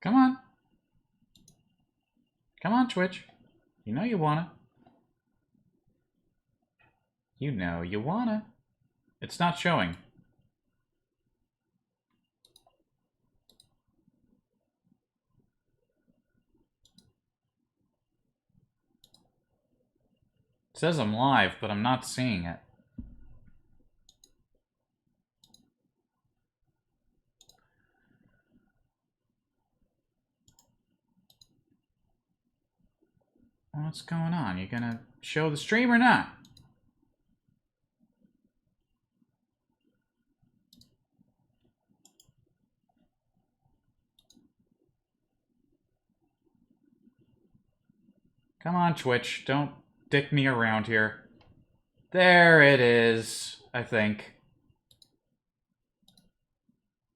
Come on. Come on, Twitch. You know you wanna. You know you wanna. It's not showing. It says I'm live, but I'm not seeing it. What's going on? You gonna show the stream or not? Come on, Twitch. Don't dick me around here. There it is, I think.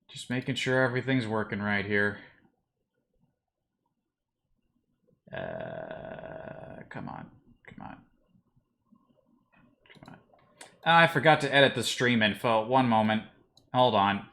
Just making sure everything's working right here. Come on. Come on. Come on. I forgot to edit the stream info. One moment. Hold on.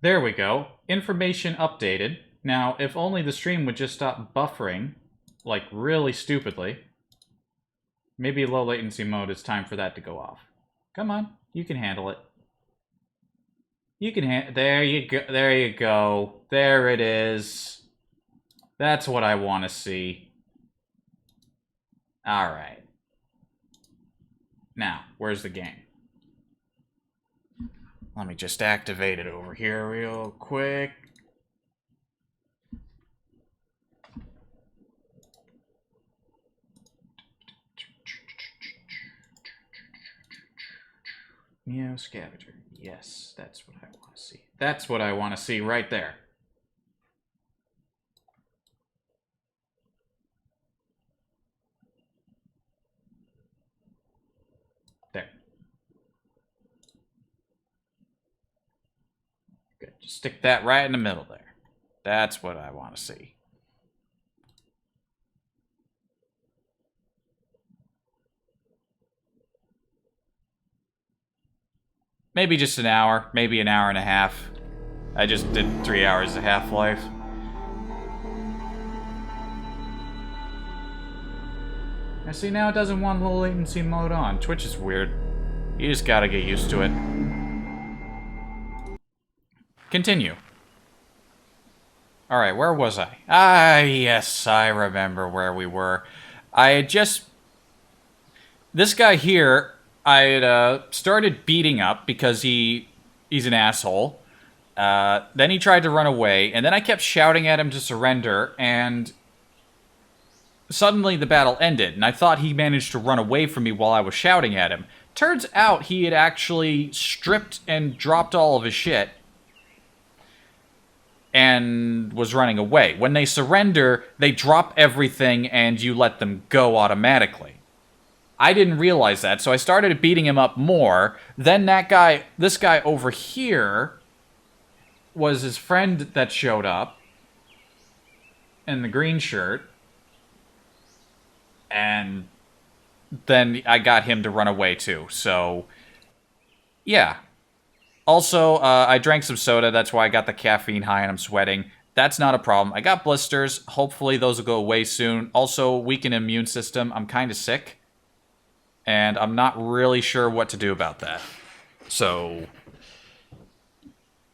There we go. Information updated. Now, if only the stream would just stop buffering, like really stupidly. Maybe low latency mode, it's time for that to go off. Come on, you can handle it. You can there you go. There you go. There it is. That's what I want to see. All right. Now, where's the game? Let me just activate it over here real quick. Meow Scavenger. Yes, that's what I want to see. That's what I want to see right there. There. Good. Just stick that right in the middle there. That's what I want to see. Maybe just an hour, maybe an hour and a half. I just did 3 hours of Half-Life. I see now it doesn't want low latency mode on. Twitch is weird. You just gotta get used to it. Continue. Alright, where was I? Ah, yes, I remember where we were. I had just... This guy here, I had started beating up because he's an asshole. Then he tried to run away, and then I kept shouting at him to surrender, and suddenly the battle ended, and I thought he managed to run away from me while I was shouting at him. Turns out he had actually stripped and dropped all of his shit and was running away. When they surrender, they drop everything and you let them go automatically. I didn't realize that, so I started beating him up more. Then this guy over here was his friend that showed up in the green shirt. And then I got him to run away too, so yeah. Also, I drank some soda, that's why I got the caffeine high and I'm sweating. That's not a problem. I got blisters, hopefully those will go away soon. Also, weakened immune system, I'm kind of sick. And I'm not really sure what to do about that. So,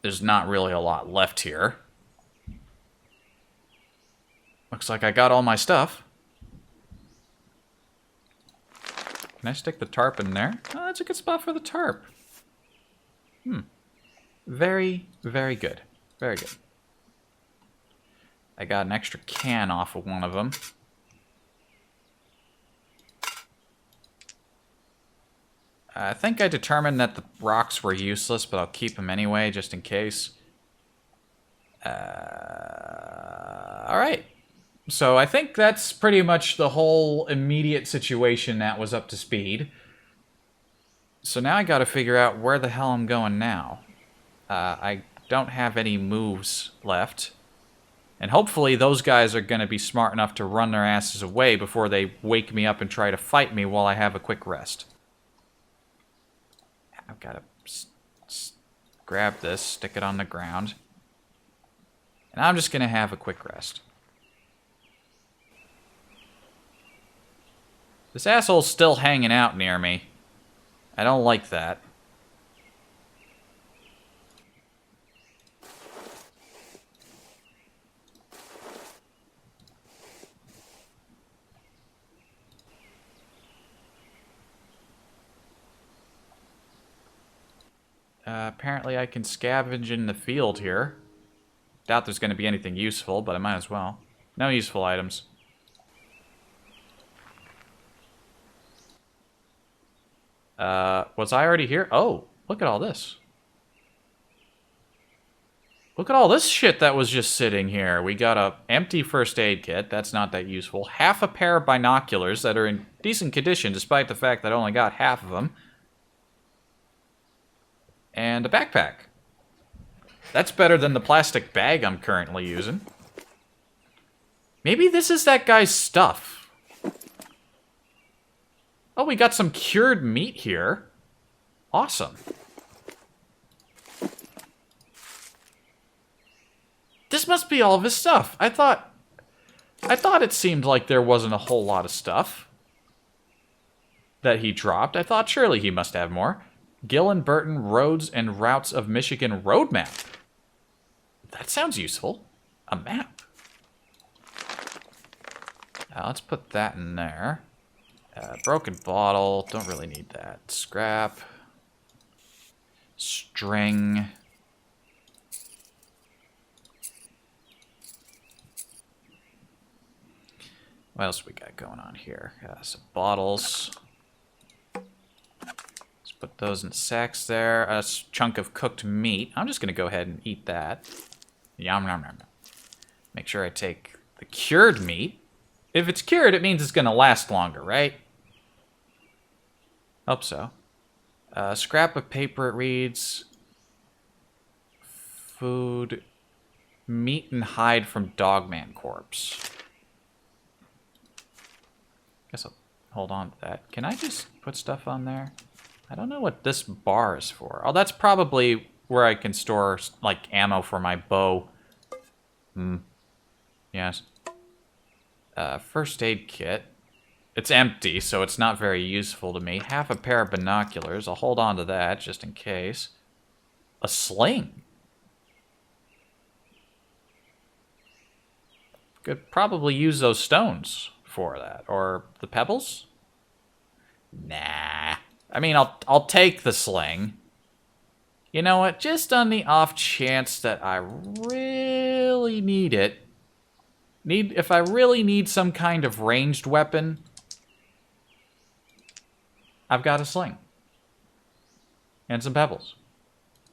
there's not really a lot left here. Looks like I got all my stuff. Can I stick the tarp in there? Oh, that's a good spot for the tarp. Very, very good. Very good. I got an extra can off of one of them. I think I determined that the rocks were useless, but I'll keep them anyway, just in case. Alright. So I think that's pretty much the whole immediate situation that was up to speed. So now I gotta figure out where the hell I'm going now. I don't have any moves left. And hopefully those guys are gonna be smart enough to run their asses away before they wake me up and try to fight me while I have a quick rest. I've gotta grab this, stick it on the ground. And I'm just gonna have a quick rest. This asshole's still hanging out near me. I don't like that. Apparently I can scavenge in the field here. Doubt there's going to be anything useful, but I might as well. No useful items. Was I already here? Oh, look at all this. Look at all this shit that was just sitting here. We got a empty first aid kit. That's not that useful. Half a pair of binoculars that are in decent condition, despite the fact that I only got half of them. And a backpack. That's better than the plastic bag I'm currently using. Maybe this is that guy's stuff. Oh, we got some cured meat here. Awesome. This must be all of his stuff. I thought it seemed like there wasn't a whole lot of stuff that he dropped. I thought surely he must have more. Gillen Burton Roads and Routes of Michigan Road Map. That sounds useful. A map. Let's put that in there. Broken bottle. Don't really need that. Scrap. String. What else we got going on here? Some bottles. Let's put those in sacks there. A chunk of cooked meat. I'm just going to go ahead and eat that. Yum, yum, yum. Make sure I take the cured meat. If it's cured, it means it's going to last longer, right? Hope so. Scrap of paper, it reads. Food. Meat and hide from Dogman corpse. Guess I'll hold on to that. Can I just put stuff on there? I don't know what this bar is for. Oh, that's probably where I can store, like, ammo for my bow. Yes. First aid kit. It's empty, so it's not very useful to me. Half a pair of binoculars. I'll hold on to that, just in case. A sling. Could probably use those stones for that. Or the pebbles? Nah. I mean, I'll take the sling. You know what? Just on the off chance that I really need it. If I really need some kind of ranged weapon, I've got a sling. And some pebbles.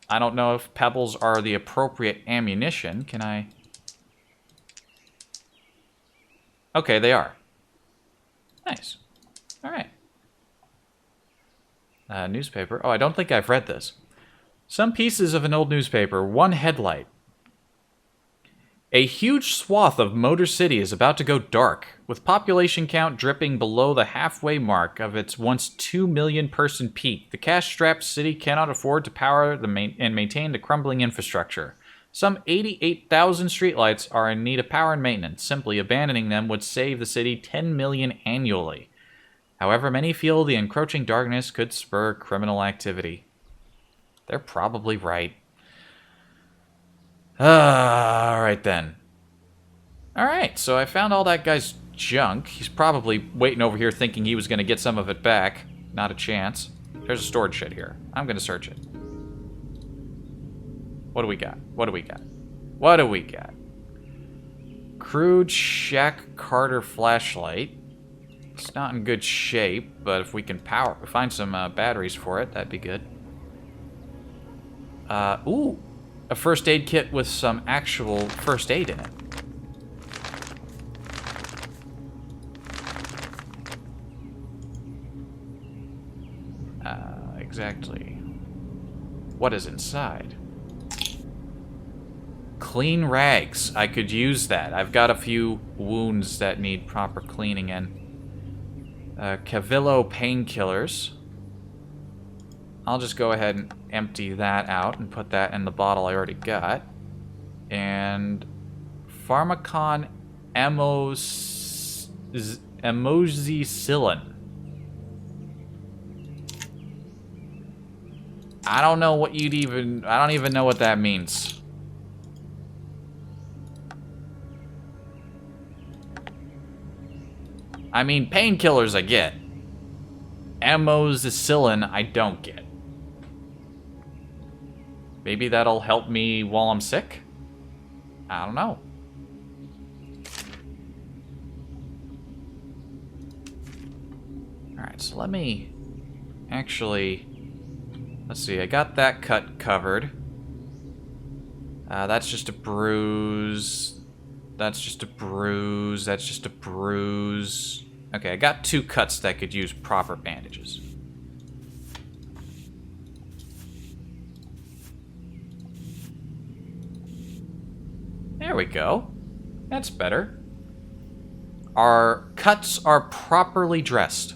I don't know if pebbles are the appropriate ammunition. Can I? Okay, they are. Nice. Alright. Newspaper. Oh, I don't think I've read this. Some pieces of an old newspaper. One headlight. A huge swath of Motor City is about to go dark, with population count dripping below the halfway mark of its once 2 million person peak. The cash-strapped city cannot afford to power and maintain the crumbling infrastructure. Some 88,000 streetlights are in need of power and maintenance. Simply abandoning them would save the city 10 million annually. However, many feel the encroaching darkness could spur criminal activity. They're probably right. Alright then. Alright, so I found all that guy's junk. He's probably waiting over here thinking he was going to get some of it back. Not a chance. There's a storage shed here. I'm going to search it. What do we got? What do we got? What do we got? Crude Shack Carter flashlight. It's not in good shape, but if we can find some batteries for it, that'd be good. Ooh. A first aid kit with some actual first aid in it. exactly what is inside? Clean rags. I could use that. I've got a few wounds that need proper cleaning in. Cavillo painkillers. I'll just go ahead and empty that out and put that in the bottle I already got. And Pharmacon amoxicillin. I don't know what you'd even... I don't even know what that means. I mean, painkillers I get. Amoxicillin I don't get. Maybe that'll help me while I'm sick? I don't know. Alright, so let me... Actually... Let's see, I got that cut covered. That's just a bruise. That's just a bruise. That's just a bruise. Okay, I got 2 cuts that could use proper bandages. There we go. That's better. Our cuts are properly dressed.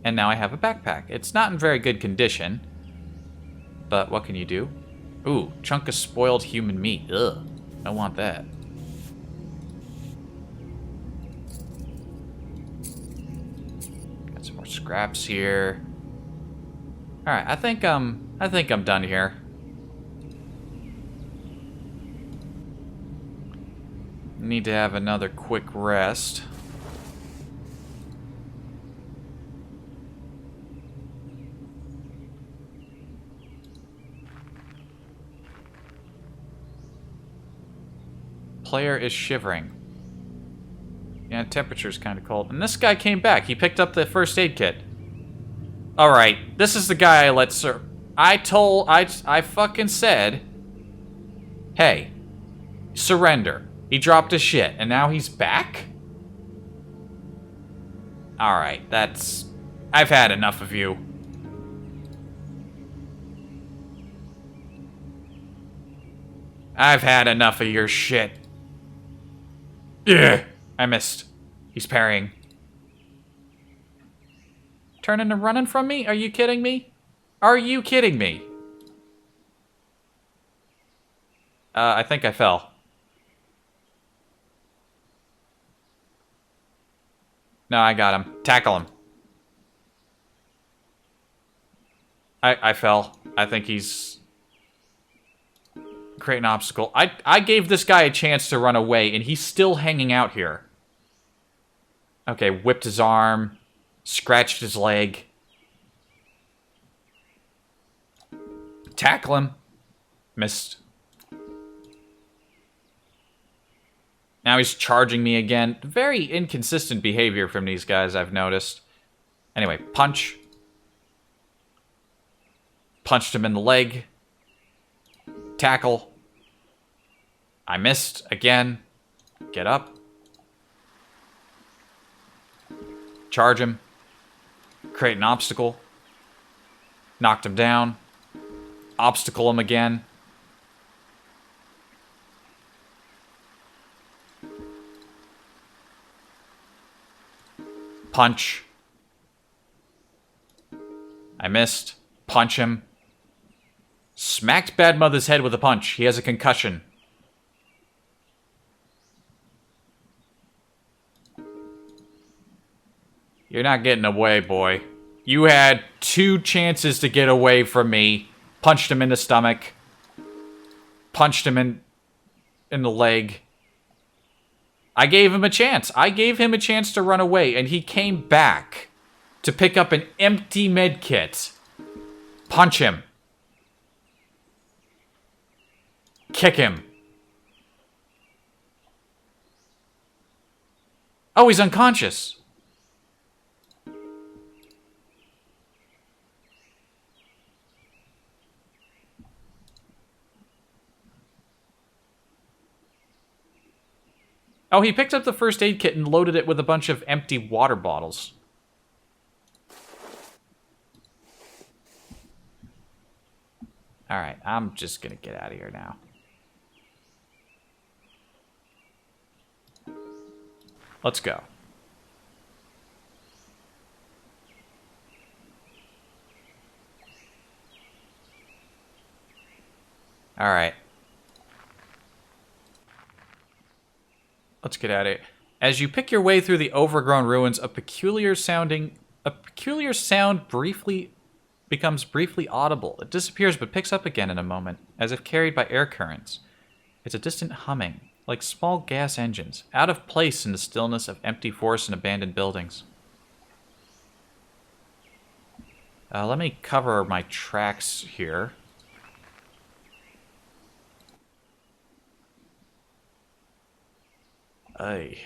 And now I have a backpack. It's not in very good condition. But what can you do? Ooh, chunk of spoiled human meat. Ugh, I don't want that. Got some more scraps here. All right, I think I'm done here. Need to have another quick rest. Player is shivering. Yeah, temperature's kind of cold. And this guy came back. He picked up the first aid kit. Alright, this is the guy I let serve. I fucking said, hey, surrender. He dropped his shit, and now he's back? Alright, that's... I've had enough of you. I've had enough of your shit. Yeah, I missed. He's parrying. Turning and running from me? Are you kidding me? Are you kidding me? I think I fell. No, I got him. Tackle him. I fell. I think he's... create an obstacle. I gave this guy a chance to run away, and he's still hanging out here. Okay, whipped his arm, scratched his leg. Tackle him. Missed. Now he's charging me again. Very inconsistent behavior from these guys, I've noticed. Anyway, punch. Punched him in the leg. Tackle. I missed again. Get up. Charge him. Create an obstacle. Knocked him down. Obstacle him again. Punch. I missed. Punch him. Smacked Bad Mother's head with a punch. He has a concussion. You're not getting away, boy. You had 2 chances to get away from me. Punched him in the stomach. Punched him in the leg. I gave him a chance. I gave him a chance to run away, and he came back to pick up an empty med kit. Punch him. Kick him. Oh, he's unconscious. Oh, he picked up the first aid kit and loaded it with a bunch of empty water bottles. Alright, I'm just gonna get out of here now. Let's go. Alright. Let's get out of here. As you pick your way through the overgrown ruins, a peculiar sound becomes briefly audible. It disappears but picks up again in a moment, as if carried by air currents. It's a distant humming, like small gas engines, out of place in the stillness of empty forests and abandoned buildings. Let me cover my tracks here. Ay.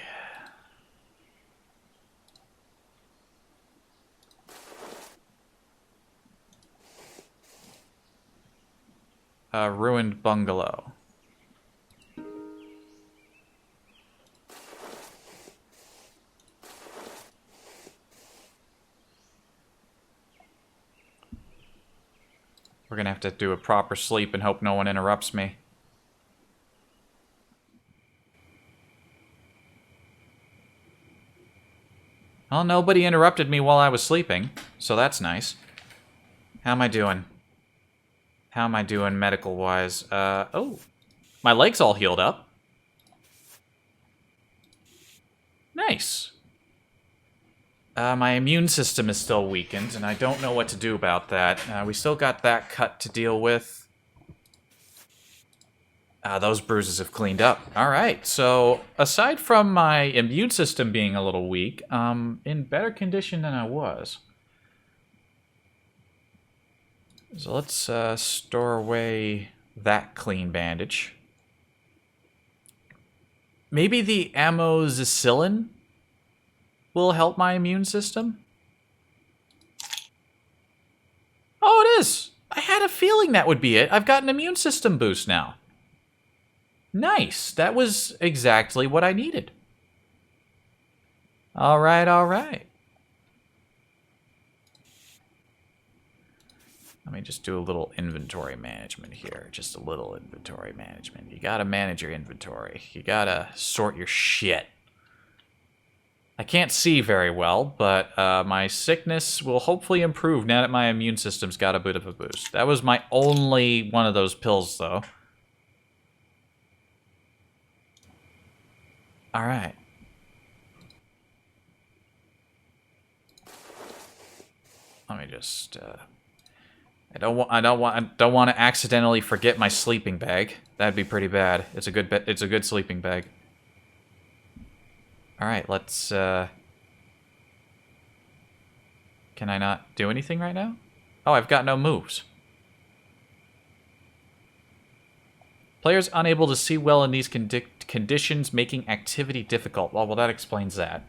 Ruined bungalow. We're gonna have to do a proper sleep and hope no one interrupts me. Well, nobody interrupted me while I was sleeping, so that's nice. How am I doing? How am I doing medical-wise? Oh. My leg's all healed up. Nice. My immune system is still weakened, and I don't know what to do about that. We still got that cut to deal with. Those bruises have cleaned up. Alright, so aside from my immune system being a little weak, in better condition than I was. So let's store away that clean bandage. Maybe the amoxicillin will help my immune system? Oh, it is! I had a feeling that would be it. I've got an immune system boost now. Nice. That was exactly what I needed. Alright, alright. Let me just do a little inventory management here. Just a little inventory management. You gotta manage your inventory. You gotta sort your shit. I can't see very well, but my sickness will hopefully improve now that my immune system's got a bit of a boost. That was my only one of those pills, though. Alright. Let me just I don't want to accidentally forget my sleeping bag. That'd be pretty bad. It's a good sleeping bag. All right, let's can I not do anything right now? Oh, I've got no moves. Players unable to see well in these conditions, making activity difficult. Well, that explains that.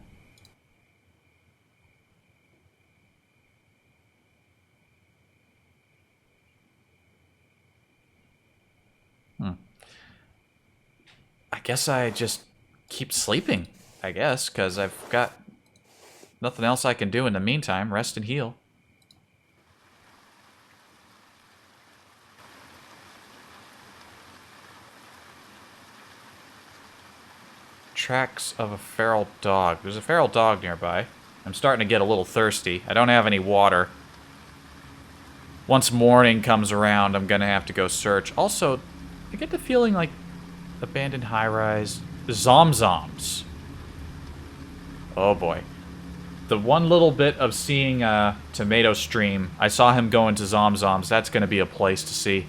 I guess I just keep sleeping, I guess, because I've got nothing else I can do in the meantime. Rest and heal. Tracks of a feral dog. There's a feral dog nearby. I'm starting to get a little thirsty. I don't have any water. Once morning comes around, I'm going to have to go search. Also, I get the feeling like abandoned high-rise zomzoms. Oh boy. The one little bit of seeing Tomato Stream, I saw him go into zomzoms. That's going to be a place to see.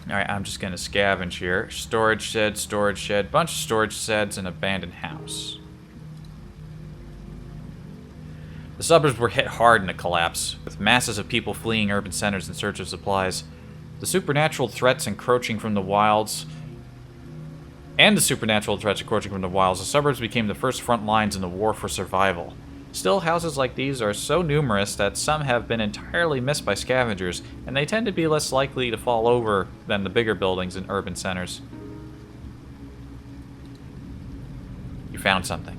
Alright, I'm just going to scavenge here. Storage shed, bunch of storage sheds, and abandoned house. The suburbs were hit hard in the collapse, with masses of people fleeing urban centers in search of supplies. The supernatural threats encroaching from the wilds, the suburbs became the first front lines in the war for survival. Still, houses like these are so numerous that some have been entirely missed by scavengers, and they tend to be less likely to fall over than the bigger buildings in urban centers. You found something.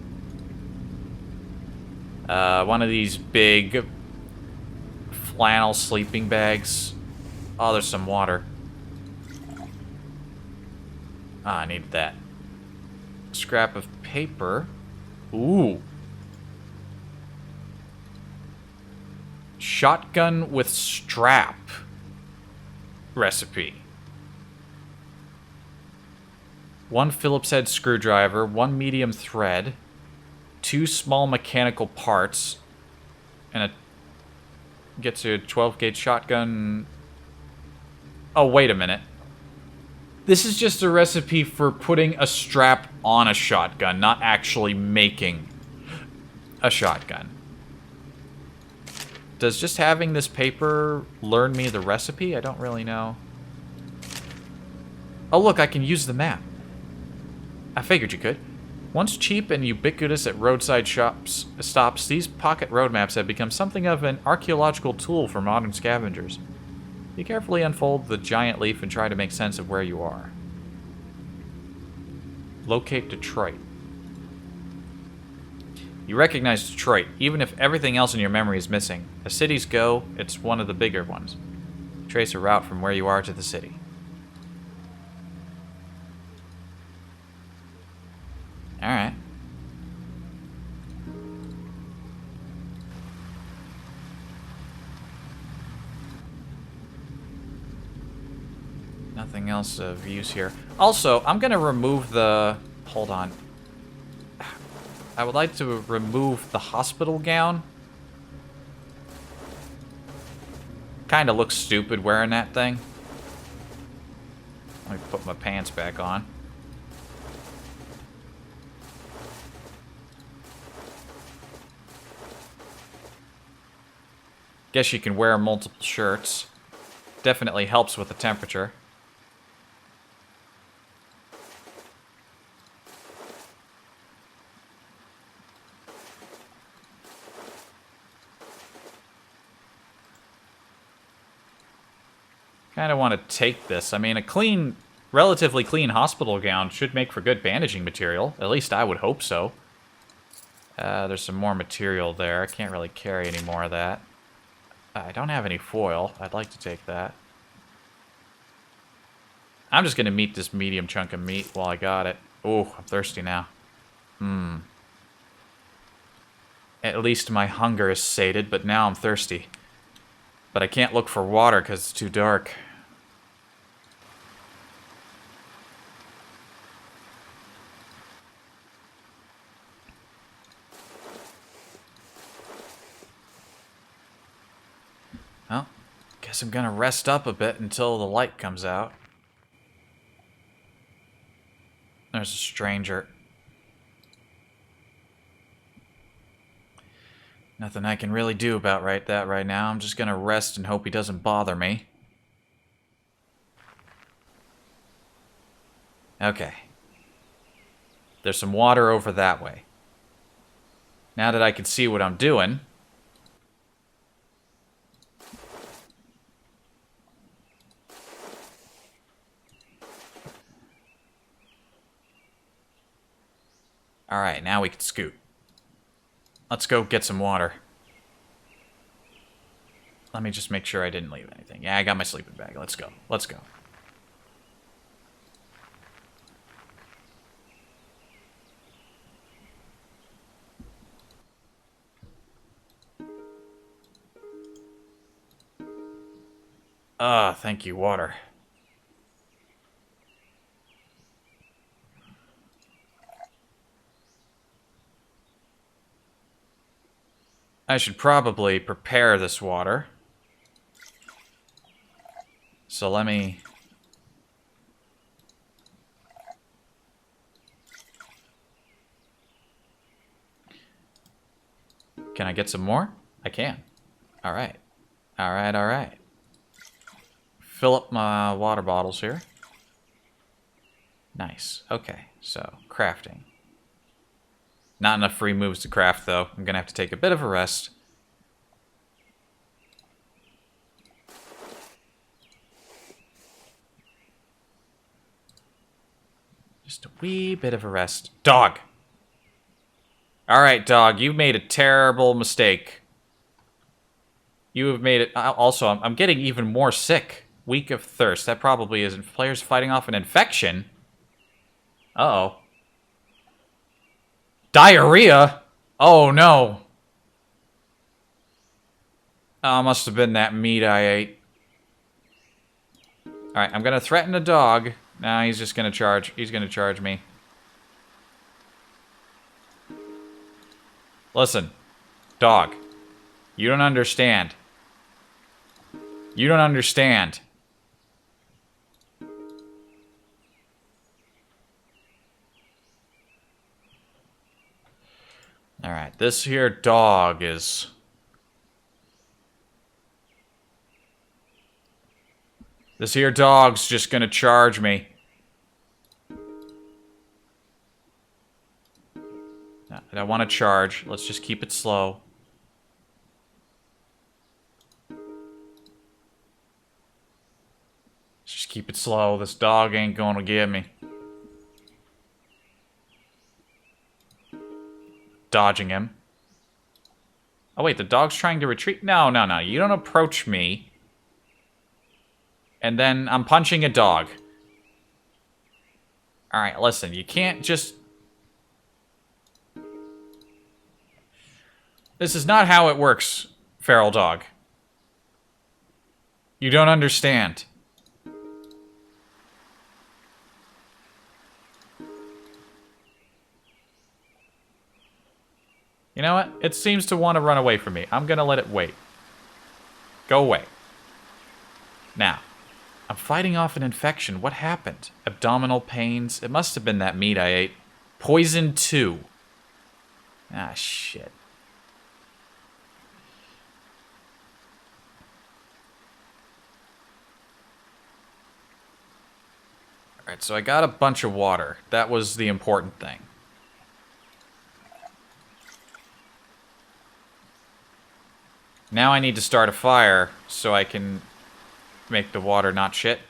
One of these big flannel sleeping bags. Oh, there's some water. Ah, I needed that. Scrap of paper. Ooh. Shotgun with strap recipe. 1 Phillips head screwdriver, 1 medium thread, 2 small mechanical parts, and a gets you a 12 gauge shotgun. Oh, wait a minute. This is just a recipe for putting a strap on a shotgun, not actually making a shotgun. Does just having this paper learn me the recipe? I don't really know. Oh, look, I can use the map. I figured you could. Once cheap and ubiquitous at roadside stops, these pocket road maps have become something of an archaeological tool for modern scavengers. You carefully unfold the giant leaf and try to make sense of where you are. Locate Detroit. You recognize Detroit, even if everything else in your memory is missing. As cities go, it's one of the bigger ones. Trace a route from where you are to the city. Alright. Nothing else of use here. Also, I'm gonna remove the... Hold on. I would like to remove the hospital gown. Kinda looks stupid wearing that thing. Let me put my pants back on. Guess you can wear multiple shirts. Definitely helps with the temperature. Kind of want to take this. I mean, a clean, relatively clean hospital gown should make for good bandaging material. At least I would hope so. There's some more material there. I can't really carry any more of that. I don't have any foil. I'd like to take that. I'm just going to eat this medium chunk of meat while I got it. Oh, I'm thirsty now. At least my hunger is sated, but now I'm thirsty. But I can't look for water because it's too dark. Well, guess I'm gonna rest up a bit until the light comes out. There's a stranger. Nothing I can really do about that right now. I'm just gonna rest and hope he doesn't bother me. Okay. There's some water over that way. Now that I can see what I'm doing... Alright, now we can scoot. Let's go get some water. Let me just make sure I didn't leave anything. Yeah, I got my sleeping bag. Let's go. Let's go. Thank you, water. I should probably prepare this water. So let me... Can I get some more? I can. Alright. Alright, alright. Fill up my water bottles here. Nice. Okay, so crafting. Not enough free moves to craft, though. I'm gonna have to take a bit of a rest. Just a wee bit of a rest. Dog! Alright, dog, you made a terrible mistake. You have made it... Also, I'm getting even more sick. Weak of thirst. That probably isn't. Players fighting off an infection? Uh-oh. Diarrhea? Oh, no. Oh, must have been that meat I ate. Alright, I'm gonna threaten a dog. Nah, he's just gonna charge. He's gonna charge me. Listen. Dog. You don't understand. You don't understand. Alright, this here dog is... This here dog's just gonna charge me. I don't want to charge. Let's just keep it slow. Let's just keep it slow. This dog ain't gonna get me. Dodging him. Oh wait, the dog's trying to retreat? No, no, no. You don't approach me. And then I'm punching a dog. Alright, listen. You can't just... This is not how it works, feral dog. You don't understand. You know what? It seems to want to run away from me. I'm gonna let it wait. Go away. Now, I'm fighting off an infection. What happened? Abdominal pains? It must have been that meat I ate. Poison 2. Ah, shit. Alright, so I got a bunch of water. That was the important thing. Now I need to start a fire so I can make the water not shit.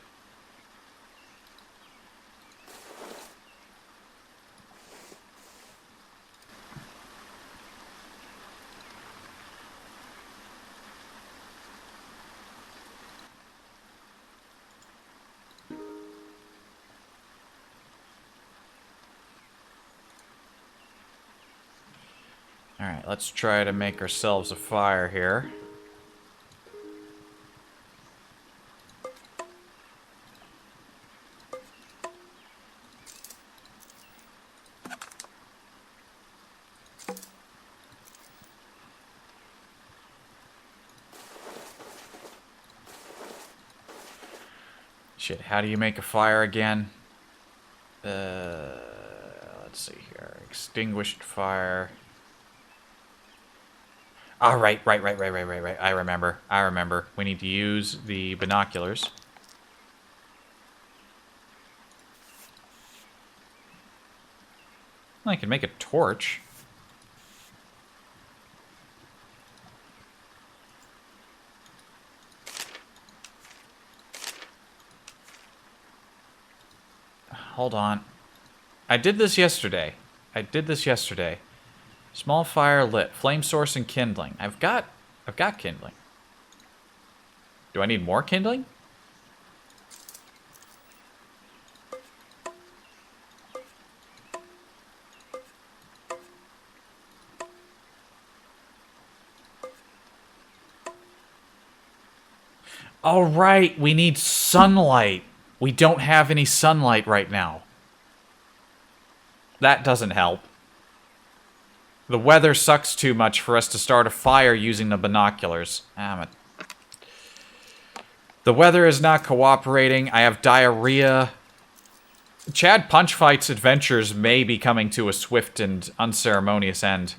Alright, let's try to make ourselves a fire here. Shit, how do you make a fire again? Let's see here. Extinguished fire. Ah, right. I remember. We need to use the binoculars. Well, I can make a torch. Hold on. I did this yesterday. Small fire lit. Flame source and kindling. I've got kindling. Do I need more kindling? All right, we need sunlight. We don't have any sunlight right now. That doesn't help. The weather sucks too much for us to start a fire using the binoculars. The weather is not cooperating. I have diarrhea. Chad Punchfight's adventures may be coming to a swift and unceremonious end.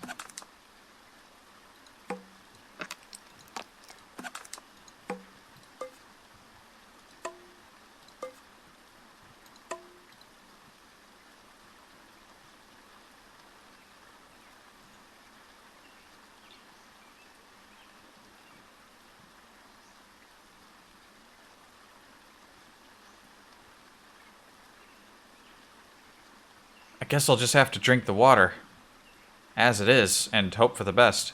I guess I'll just have to drink the water. As it is, and hope for the best.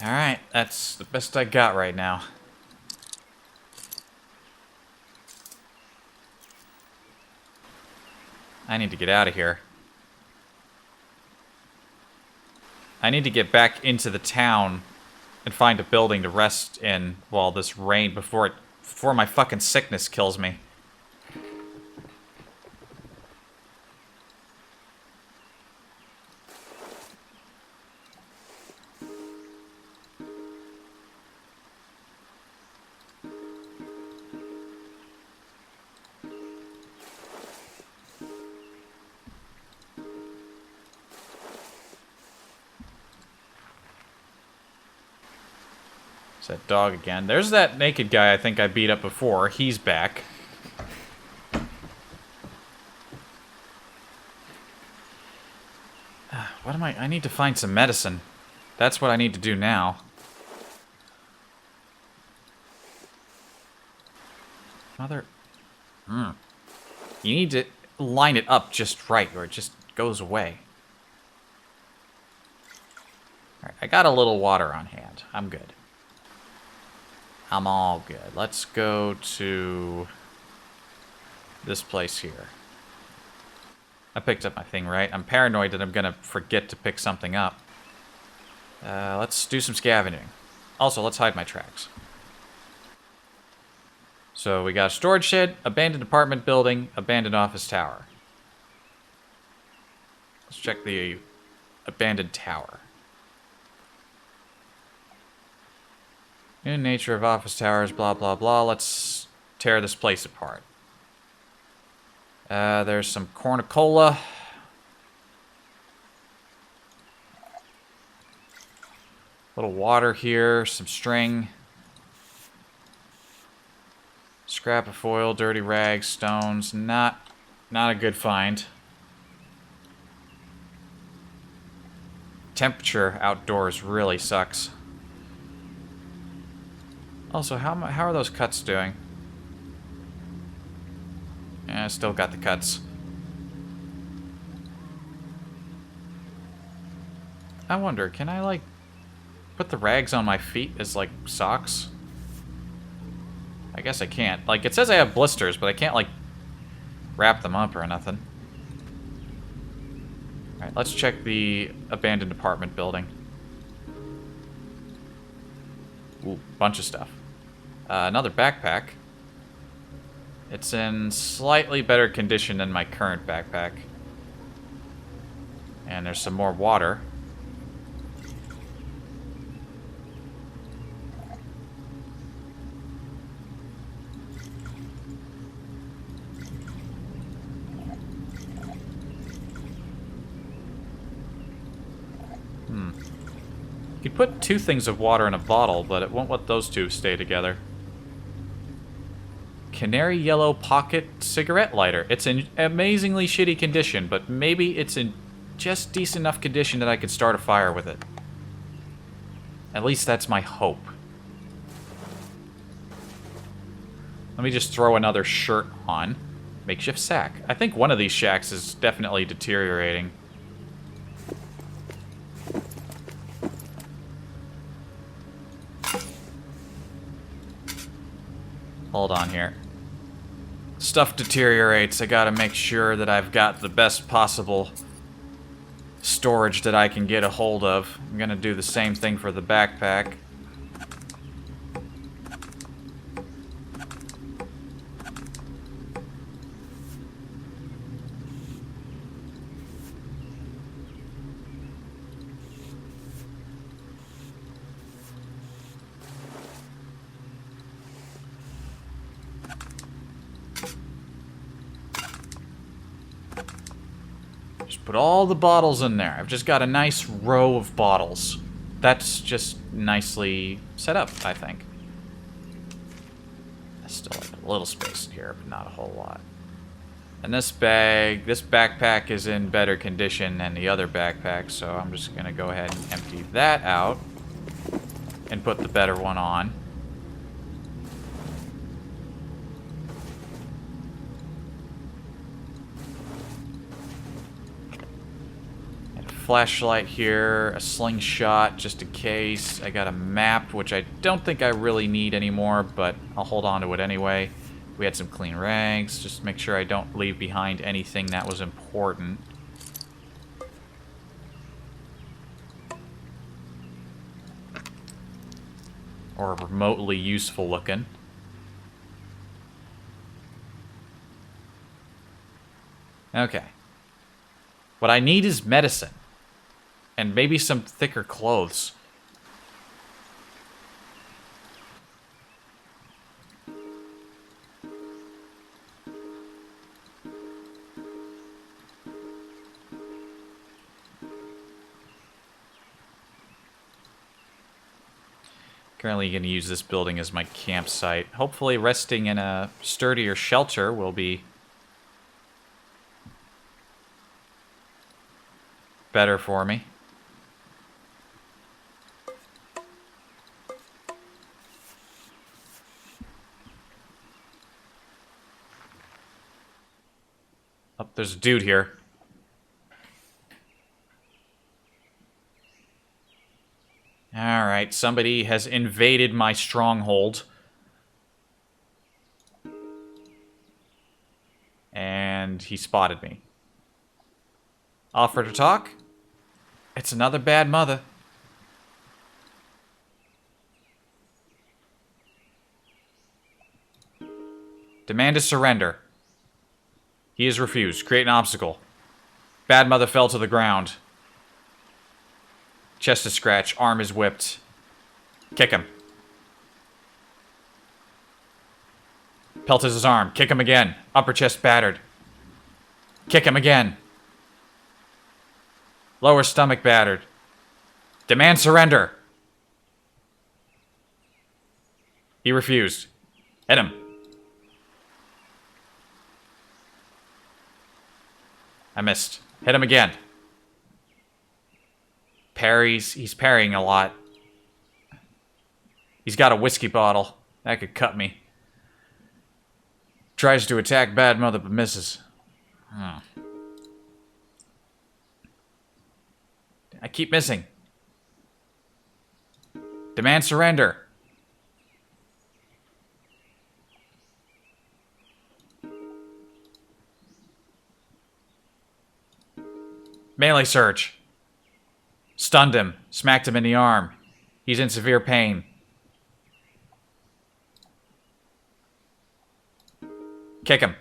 Alright, that's the best I got right now. I need to get out of here. I need to get back into the town and find a building to rest in while this rain before my fucking sickness kills me. It's that dog again. There's that naked guy I think I beat up before. He's back. What am I need to find some medicine. That's what I need to do now. Mother... You need to line it up just right, or it just goes away. Alright, I got a little water on hand. I'm good. I'm all good. Let's go to this place here. I picked up my thing, right? I'm paranoid that I'm gonna forget to pick something up. Let's do some scavenging. Also, let's hide my tracks. So we got a storage shed, abandoned apartment building, abandoned office tower. Let's check the abandoned tower. New nature of office towers, blah, blah, blah. Let's tear this place apart. There's some cornucola. Little water here, some string. Scrap of foil, dirty rags, stones. Not a good find. Temperature outdoors really sucks. Also, how are those cuts doing? Yeah, I still got the cuts. I wonder, can I, like, put the rags on my feet as, like, socks? I guess I can't. Like, it says I have blisters, but I can't, like, wrap them up or nothing. Alright, let's check the abandoned apartment building. Ooh, bunch of stuff. Another backpack. It's in slightly better condition than my current backpack. And there's some more water. You could put 2 things of water in a bottle, but it won't let those two stay together. Canary yellow pocket cigarette lighter. It's in amazingly shitty condition, but maybe it's in just decent enough condition that I could start a fire with it. At least that's my hope. Let me just throw another shirt on. Makeshift sack. I think one of these shacks is definitely deteriorating. Hold on here. Stuff deteriorates. I gotta make sure that I've got the best possible storage that I can get a hold of. I'm gonna do the same thing for the backpack. Put all the bottles in there. I've just got a nice row of bottles. That's just nicely set up, I think. I still have a little space in here, but not a whole lot. And this backpack is in better condition than the other backpack, so I'm just gonna go ahead and empty that out and put the better one on. flashlight here, a slingshot just in case. I got a map, which I don't think I really need anymore, but I'll hold on to it anyway. We had some clean rags, just make sure I don't leave behind anything that was important. Or remotely useful looking. Okay. What I need is medicine. And maybe some thicker clothes. Currently going to use this building as my campsite. Hopefully resting in a sturdier shelter will be better for me. Oh, there's a dude here. Alright, somebody has invaded my stronghold. And he spotted me. Offer to talk? It's another bad mother. Demand a surrender. He is refused. Create an obstacle. Bad mother fell to the ground. Chest is scratched. Arm is whipped. Kick him. Pelt is his arm. Kick him again. Upper chest battered. Kick him again. Lower stomach battered. Demand surrender. He refused. Hit him. I missed. Hit him again. Parries. He's parrying a lot. He's got a whiskey bottle. That could cut me. Tries to attack bad mother but misses. I keep missing. Demand surrender. Melee surge. Stunned him. Smacked him in the arm. He's in severe pain. Kick him.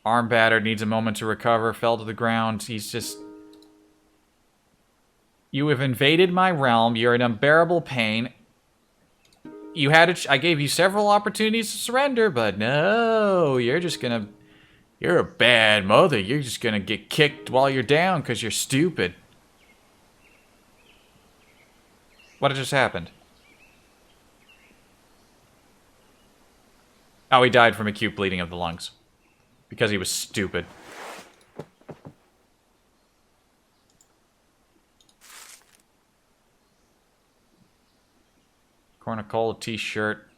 Arm battered. Needs a moment to recover. Fell to the ground. He's just... You have invaded my realm. You're in unbearable pain. You had I gave you several opportunities to surrender, but no. You're just gonna... You're a bad mother. You're just gonna get kicked while you're down because you're stupid. What just happened? Oh, he died from acute bleeding of the lungs. Because he was stupid. Cornucola t-shirt.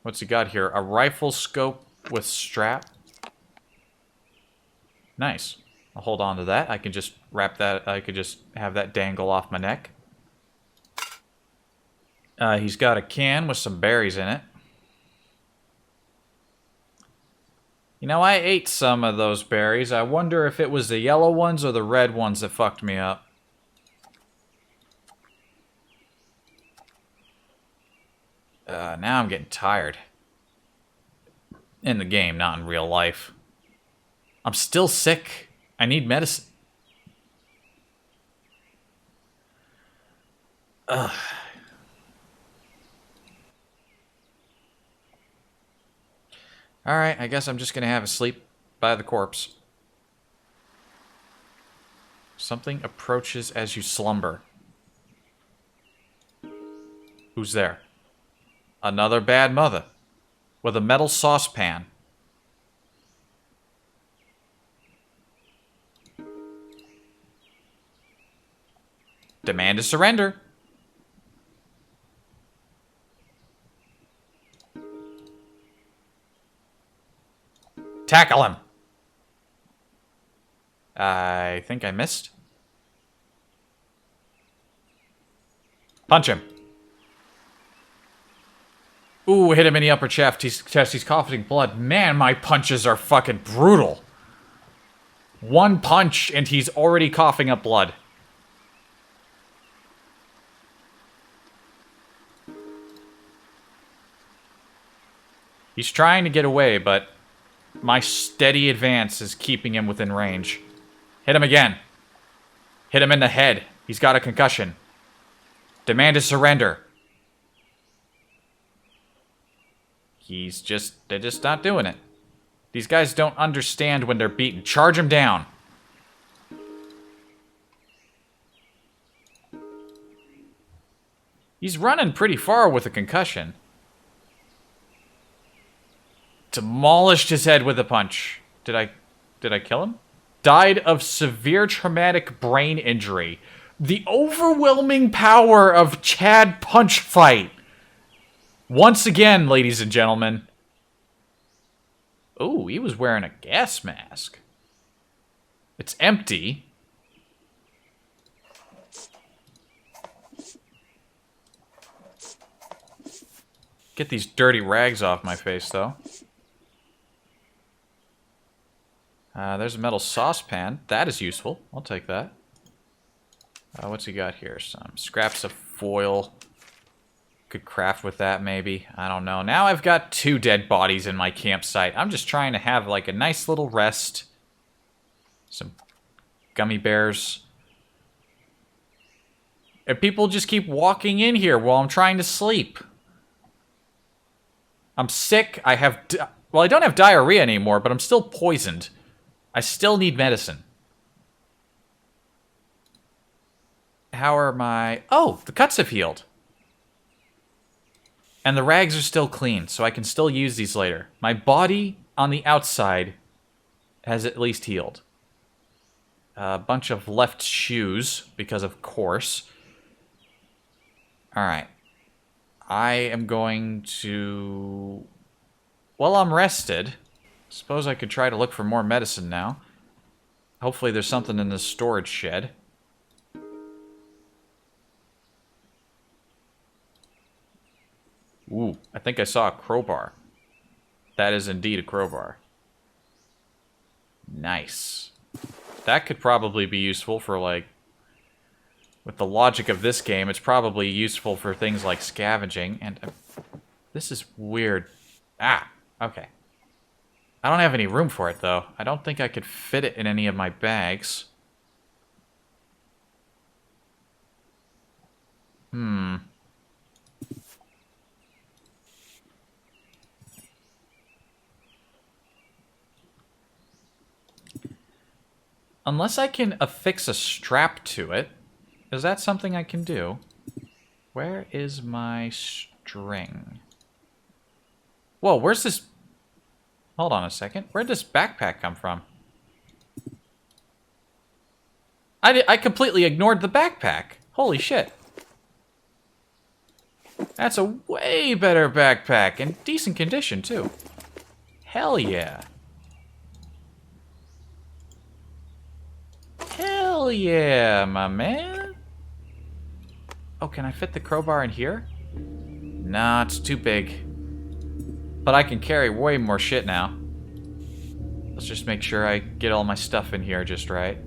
What's he got here? A rifle scope with strap. Nice. I'll hold on to that. I can just wrap that. I could just have that dangle off my neck. He's got a can with some berries in it. You know, I ate some of those berries. I wonder if it was the yellow ones or the red ones that fucked me up. Now I'm getting tired. In the game, not in real life. I'm still sick. I need medicine. Ugh. Alright, I guess I'm just gonna have a sleep by the corpse. Something approaches as you slumber. Who's there? Another bad mother. With a metal saucepan. Demand a surrender. Tackle him! I think I missed. Punch him. Ooh, hit him in the upper chest. He's coughing blood. Man, my punches are fucking brutal. One punch, and he's already coughing up blood. He's trying to get away, but my steady advance is keeping him within range. Hit him again. Hit him in the head. He's got a concussion. Demand his surrender. They're just not doing it. These guys don't understand when they're beaten. Charge him down. He's running pretty far with a concussion. Demolished his head with a punch. Did I kill him? Died of severe traumatic brain injury. The overwhelming power of Chad Punch Fight. Once again, ladies and gentlemen. Ooh, he was wearing a gas mask. It's empty. Get these dirty rags off my face, though. There's a metal saucepan. That is useful. I'll take that. What's he got here? Some scraps of foil. Could craft with that, maybe. I don't know. Now I've got 2 dead bodies in my campsite. I'm just trying to have, like, a nice little rest. Some gummy bears. And people just keep walking in here while I'm trying to sleep. I'm sick. I have... Well, I don't have diarrhea anymore, but I'm still poisoned. I still need medicine. How are my... Oh, the cuts have healed. And the rags are still clean, so I can still use these later. My body on the outside has at least healed. A bunch of left shoes, because of course. Alright. I am going to... Well, I'm rested. Suppose I could try to look for more medicine now. Hopefully there's something in this storage shed. Ooh, I think I saw a crowbar. That is indeed a crowbar. Nice. That could probably be useful for, like... With the logic of this game, it's probably useful for things like scavenging. And this is weird. Ah, okay. I don't have any room for it, though. I don't think I could fit it in any of my bags. Unless I can affix a strap to it. Is that something I can do? Where is my string? Whoa, where's this... Hold on a second. Where'd this backpack come from? I completely ignored the backpack. Holy shit. That's a way better backpack. In decent condition, too. Hell yeah. Hell yeah, my man. Oh, can I fit the crowbar in here? Nah, it's too big. But I can carry way more shit now. Let's just make sure I get all my stuff in here just right.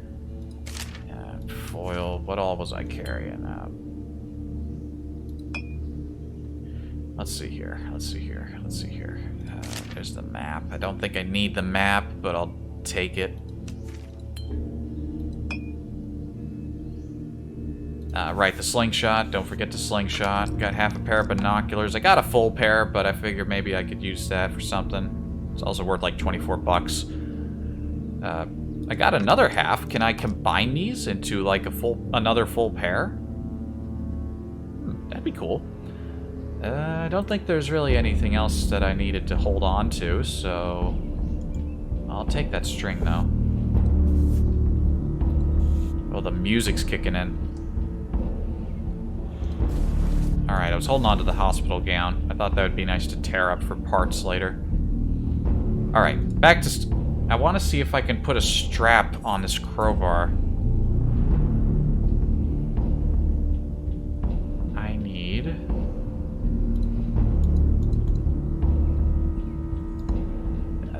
Foil. What all was I carrying? Let's see here. Let's see here. Let's see here. There's the map. I don't think I need the map, but I'll take it. Right, the slingshot. Don't forget the slingshot. Got half a pair of binoculars. I got a full pair, but I figured maybe I could use that for something. It's also worth like 24 bucks. I got another half. Can I combine these into like another full pair? That'd be cool. I don't think there's really anything else that I needed to hold on to, so I'll take that string though. Oh, the music's kicking in. Alright, I was holding on to the hospital gown. I thought that would be nice to tear up for parts later. Alright, back to... I want to see if I can put a strap on this crowbar. I need...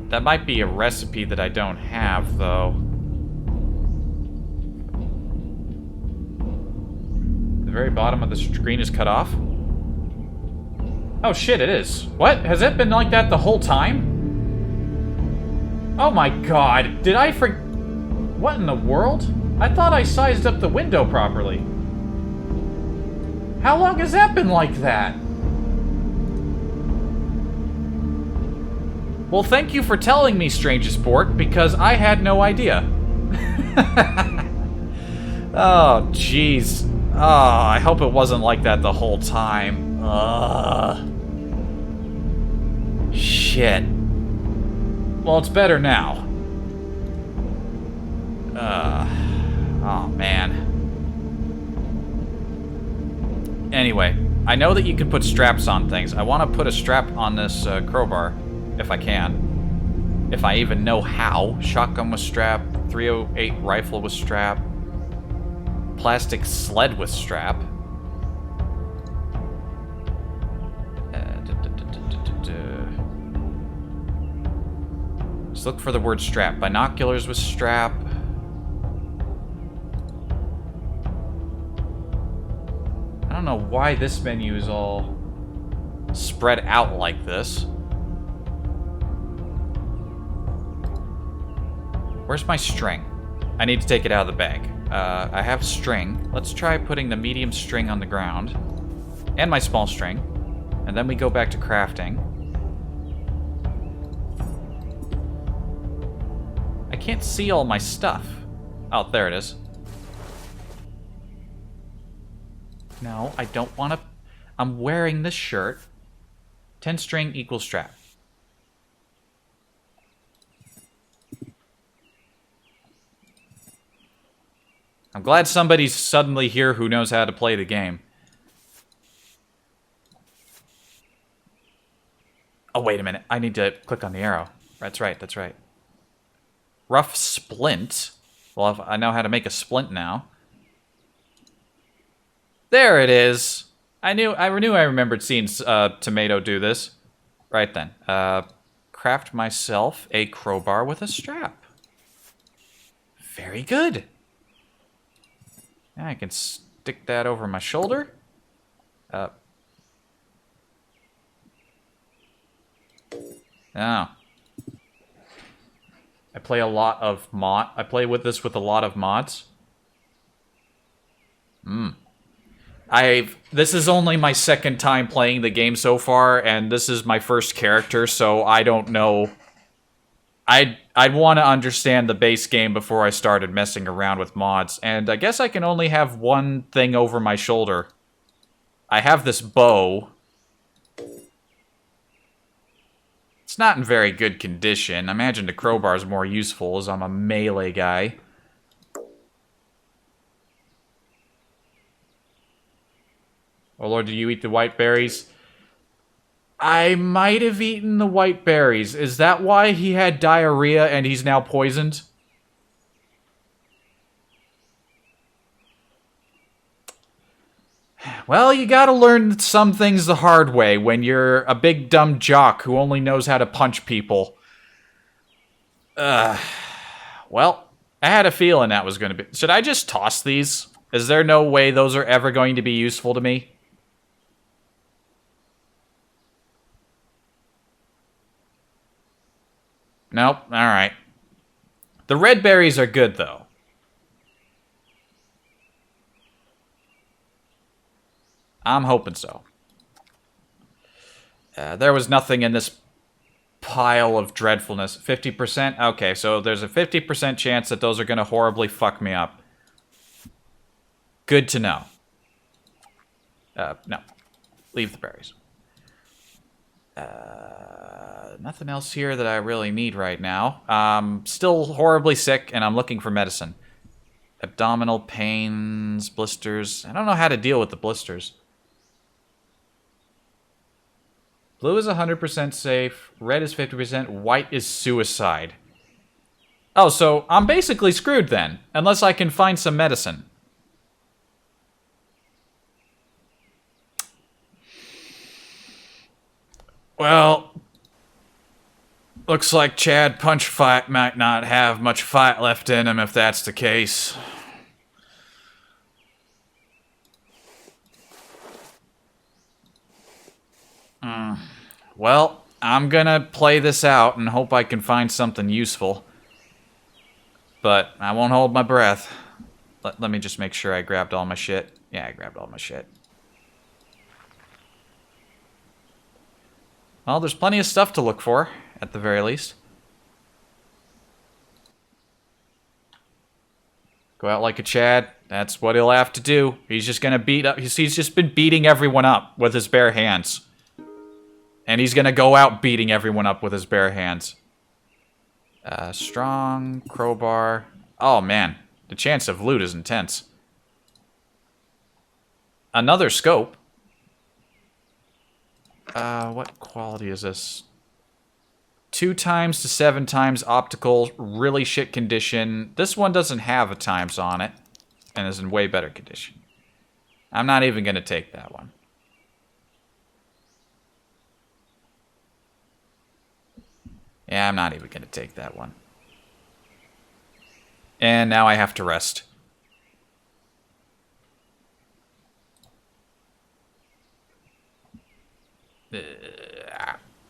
That might be a recipe that I don't have, though. The very bottom of the screen is cut off? Oh shit, it is. What? Has it been like that the whole time? Oh my god, did I what in the world? I thought I sized up the window properly. How long has that been like that? Well, thank you for telling me, Strange Sport, because I had no idea. Oh, jeez. Oh, I hope it wasn't like that the whole time. Shit. Well, it's better now. Oh, man. Anyway, I know that you can put straps on things. I want to put a strap on this crowbar, if I can. If I even know how. Shotgun with strap, 308 rifle with strap, plastic sled with strap. Let's look for the word strap. Binoculars with strap. I don't know why this menu is all spread out like this. Where's my string? I need to take it out of the bag. I have string. Let's try putting the medium string on the ground. And my small string. And then we go back to crafting. I can't see all my stuff. Oh, there it is. No, I don't want to... I'm wearing this shirt. 10 string equals strap. I'm glad somebody's suddenly here who knows how to play the game. Oh, wait a minute. I need to click on the arrow. That's right, that's right. Rough splint. Well, I know how to make a splint now. There it is. I knew I remembered seeing Tomato do this. Right then. Craft myself a crowbar with a strap. Very good. I can stick that over my shoulder. Oh. I play a lot of I play with this with a lot of mods. This is only my second time playing the game so far, and this is my first character, so I don't know. I'd want to understand the base game before I started messing around with mods, and I guess I can only have one thing over my shoulder. I have this bow. It's not in very good condition. I imagine the crowbar is more useful, as I'm a melee guy. Oh lord, did you eat the white berries? I might have eaten the white berries. Is that why he had diarrhea and he's now poisoned? Well, you gotta learn some things the hard way when you're a big dumb jock who only knows how to punch people. Well, I had a feeling that was gonna be... Should I just toss these? Is there no way those are ever going to be useful to me? Nope, alright. The red berries are good, though. I'm hoping so. There was nothing in this pile of dreadfulness. 50%? Okay, so there's a 50% chance that those are going to horribly fuck me up. Good to know. No. Leave the berries. Nothing else here that I really need right now. Still horribly sick, and I'm looking for medicine. Abdominal pains, blisters. I don't know how to deal with the blisters. Blue is 100% safe. Red is 50%. White is suicide. Oh, so I'm basically screwed then, unless I can find some medicine. Well, looks like Chad Punch Fight might not have much fight left in him if that's the case. Well, I'm gonna play this out and hope I can find something useful. But I won't hold my breath. Let me just make sure I grabbed all my shit. Yeah, I grabbed all my shit. Well, there's plenty of stuff to look for, at the very least. Go out like a Chad. That's what he'll have to do. He's just gonna beat up. He's just been beating everyone up with his bare hands. And he's gonna go out beating everyone up with his bare hands. Strong, crowbar. Oh, man. The chance of loot is intense. Another scope. What quality is this? 2 times to 7 times optical, really shit condition. This one doesn't have a times on it, and is in way better condition. I'm not even gonna take that one. Yeah, I'm not even gonna take that one. And now I have to rest.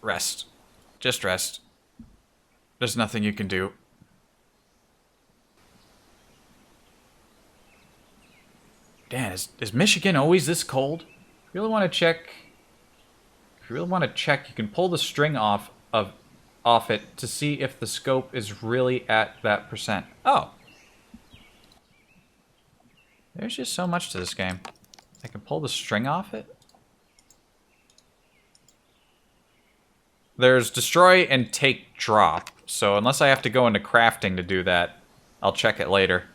Rest. Just rest. There's nothing you can do. Damn, is Michigan always this cold? If you really want to check... If you really want to check, you can pull the string off it to see if the scope is really at that percent. Oh. There's just so much to this game. I can pull the string off it? There's destroy and take drop. So unless I have to go into crafting to do that, I'll check it later.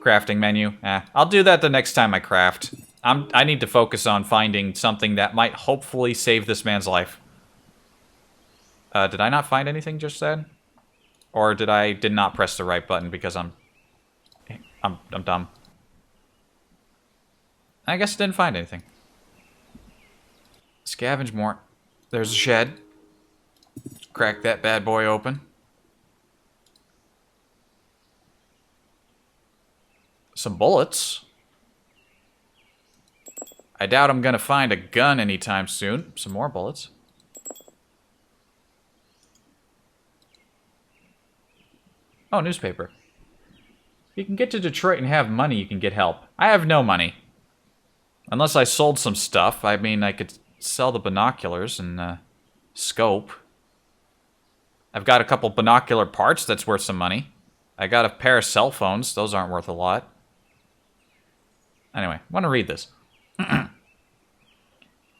Crafting menu. I'll do that the next time I craft. I need to focus on finding something that might hopefully save this man's life. Did I not find anything just then? Or did I not press the right button because I'm dumb? I guess I didn't find anything. Scavenge more. There's a shed. Crack that bad boy open. Some bullets. I doubt I'm gonna find a gun anytime soon. Some more bullets. Oh, newspaper. You can get to Detroit and have money, you can get help. I have no money. Unless I sold some stuff. I mean, I could sell the binoculars and scope. I've got a couple binocular parts that's worth some money. I got a pair of cell phones. Those aren't worth a lot. Anyway, I want to read this.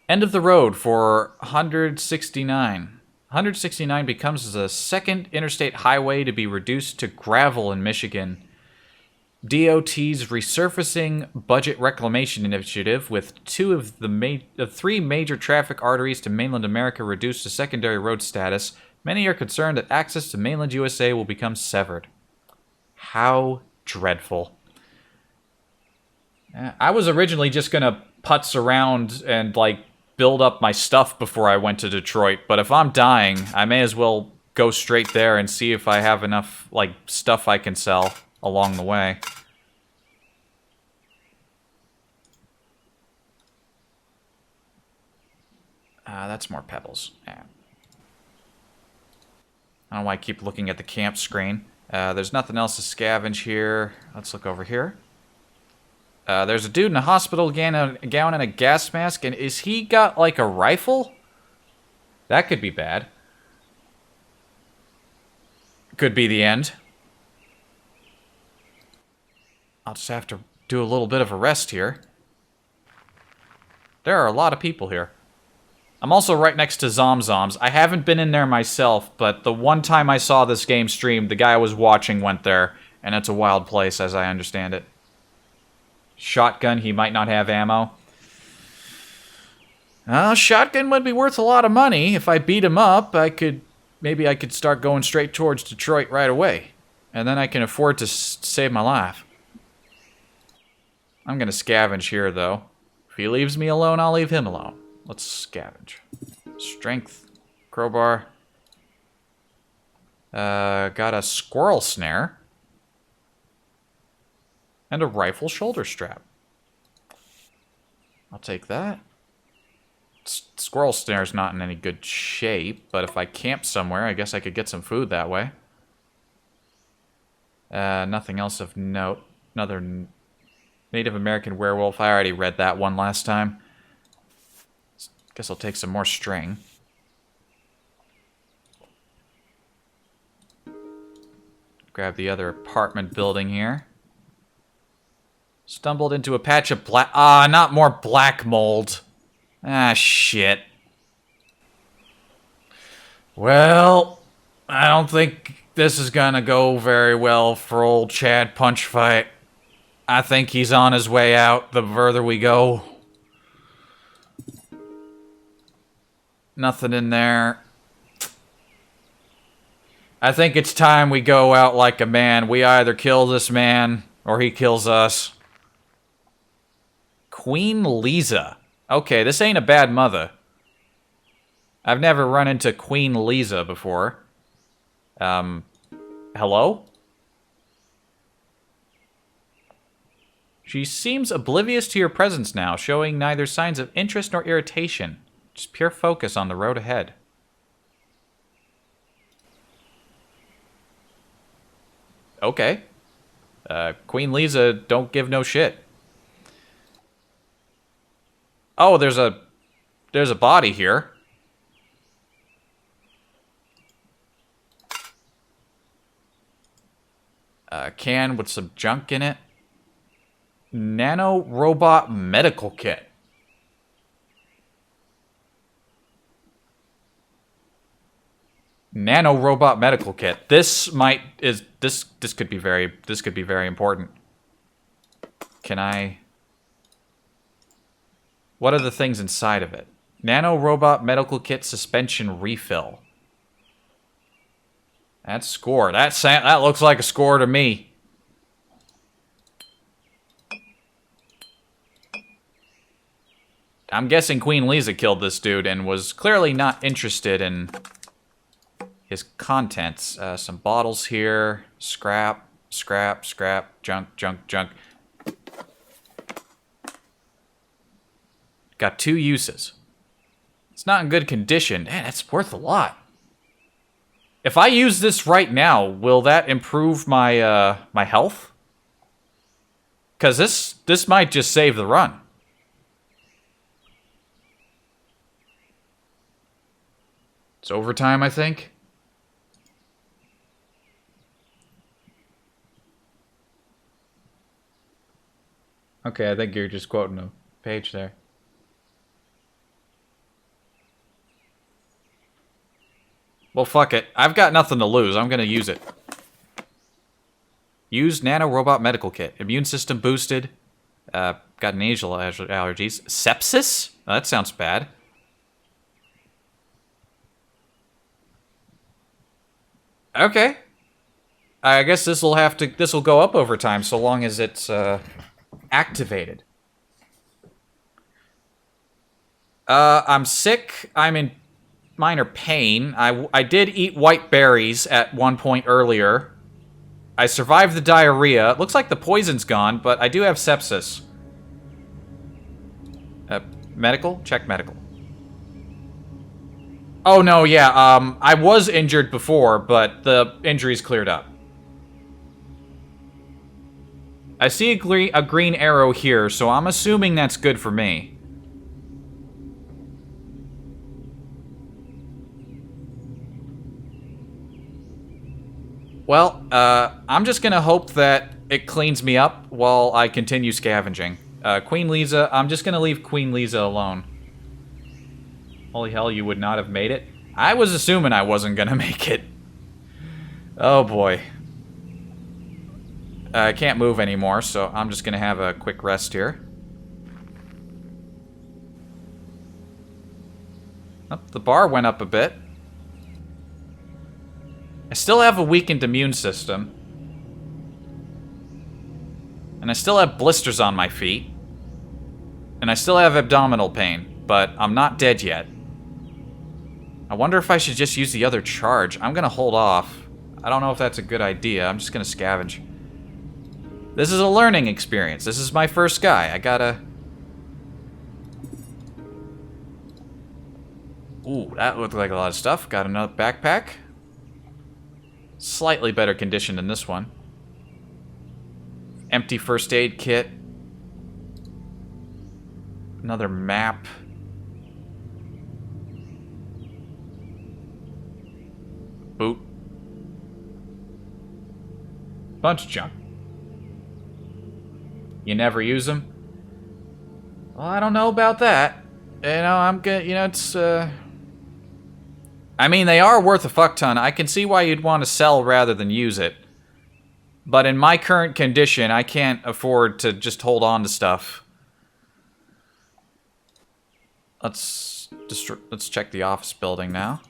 End of the road for 169. 169 becomes the second interstate highway to be reduced to gravel in Michigan. DOT's resurfacing budget reclamation initiative, with 2 of the 3 major traffic arteries to mainland America reduced to secondary road status, many are concerned that access to mainland USA will become severed. How dreadful. I was originally just gonna putz around and, like, build up my stuff before I went to Detroit, but if I'm dying, I may as well go straight there and see if I have enough, like, stuff I can sell along the way. That's more pebbles. Yeah. I don't know why I keep looking at the camp screen. There's nothing else to scavenge here. Let's look over here. There's a dude in a hospital, a gown and a gas mask, and is he got, like, a rifle? That could be bad. Could be the end. I'll just have to do a little bit of a rest here. There are a lot of people here. I'm also right next to Zomzoms. I haven't been in there myself, but the one time I saw this game streamed, the guy I was watching went there, and it's a wild place, as I understand it. Shotgun, he might not have ammo. Shotgun would be worth a lot of money. If I beat him up, I could maybe I could start going straight towards Detroit right away. And then I can afford to save my life. I'm gonna scavenge here, though. If he leaves me alone, I'll leave him alone. Let's scavenge. Strength. Crowbar. Got a squirrel snare. And a rifle shoulder strap. I'll take that. Squirrel snare's not in any good shape, but if I camp somewhere, I guess I could get some food that way. Nothing else of note. Another Native American werewolf. I already read that one last time. Guess I'll take some more string. Grab the other apartment building here. Stumbled into a patch of black... Ah, not more black mold. Ah, shit. Well, I don't think this is gonna go very well for old Chad Punchfight. I think he's on his way out the further we go. Nothing in there. I think it's time we go out like a man. We either kill this man or he kills us. Queen Lisa. Okay, this ain't a bad mother. I've never run into Queen Lisa before. Hello? She seems oblivious to your presence now, showing neither signs of interest nor irritation. Just pure focus on the road ahead. Okay. Queen Lisa don't give no shit. Oh, there's a body here. A can with some junk in it. Nano robot medical kit. Nano robot medical kit. This could be very important. Can I... What are the things inside of it? Nano robot medical kit suspension refill. That's score. That looks like a score to me. I'm guessing Queen Lisa killed this dude and was clearly not interested in his contents. Some bottles here. Scrap, scrap, scrap, junk, junk, junk. Got 2 uses. It's not in good condition. Man, it's worth a lot. If I use this right now, will that improve my my health? Because this might just save the run. It's overtime, I think. Okay, I think you're just quoting a page there. Well, fuck it. I've got nothing to lose. I'm gonna use it. Use Nano Robot Medical Kit. Immune system boosted. Got nasal allergies. Sepsis? Oh, that sounds bad. Okay. I guess this will go up over time so long as it's activated. I'm sick. I'm in minor pain. I did eat white berries at one point earlier. I survived the diarrhea. It looks like the poison's gone, but I do have sepsis. Medical? Check medical. Oh, no, yeah, I was injured before, but the injury's cleared up. I see a green arrow here, so I'm assuming that's good for me. Well, I'm just gonna hope that it cleans me up while I continue scavenging. Queen Lisa, I'm just gonna leave Queen Lisa alone. Holy hell, you would not have made it? I was assuming I wasn't gonna make it. Oh boy. I can't move anymore, so I'm just gonna have a quick rest here. Oh, the bar went up a bit. I still have a weakened immune system. And I still have blisters on my feet. And I still have abdominal pain, but I'm not dead yet. I wonder if I should just use the other charge. I'm gonna hold off. I don't know if that's a good idea. I'm just gonna scavenge. This is a learning experience. This is my first guy. I gotta... Ooh, that looked like a lot of stuff. Got another backpack. Slightly better condition than this one. Empty first aid kit. Another map. Boot. Bunch of junk. You never use them? Well, I don't know about that. You know, I'm good. You know, it's, I mean, they are worth a fuck ton. I can see why you'd want to sell rather than use it. But in my current condition, I can't afford to just hold on to stuff. Let's check the office building now.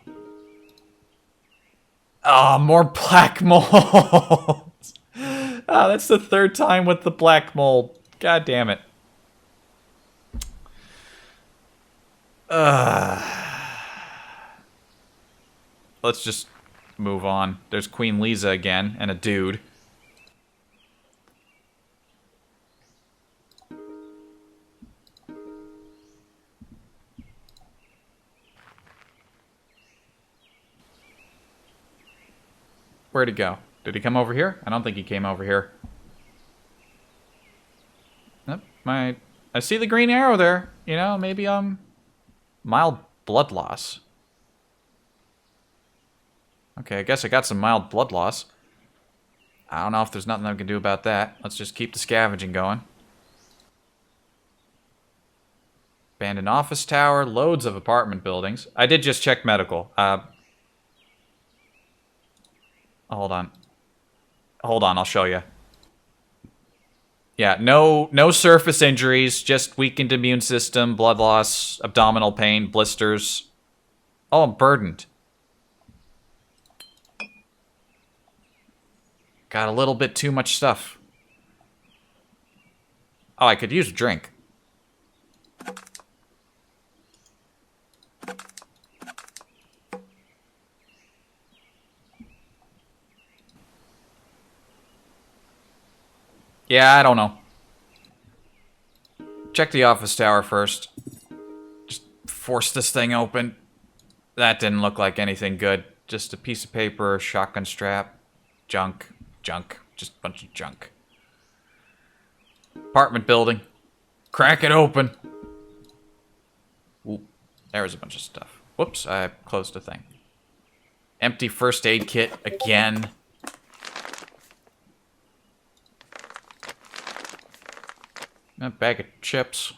Oh, more black mold. Oh, that's the third time with the black mold. God damn it. Let's just move on. There's Queen Lisa again, and a dude. Where'd he go? Did he come over here? I don't think he came over here. Nope, I see the green arrow there. You know, maybe, mild blood loss. Okay, I guess I got some mild blood loss. I don't know if there's nothing I can do about that. Let's just keep the scavenging going. Abandoned office tower, loads of apartment buildings. I did just check medical. Hold on. Hold on, I'll show you. Yeah, no surface injuries, just weakened immune system, blood loss, abdominal pain, blisters. Oh, I'm burdened. Got a little bit too much stuff. Oh, I could use a drink. Yeah, I don't know. Check the office tower first. Just force this thing open. That didn't look like anything good. Just a piece of paper, a shotgun strap, junk, just a bunch of junk. Apartment building. Crack it open. Ooh, there was a bunch of stuff. Whoops, I closed a thing. Empty first aid kit again. A bag of chips.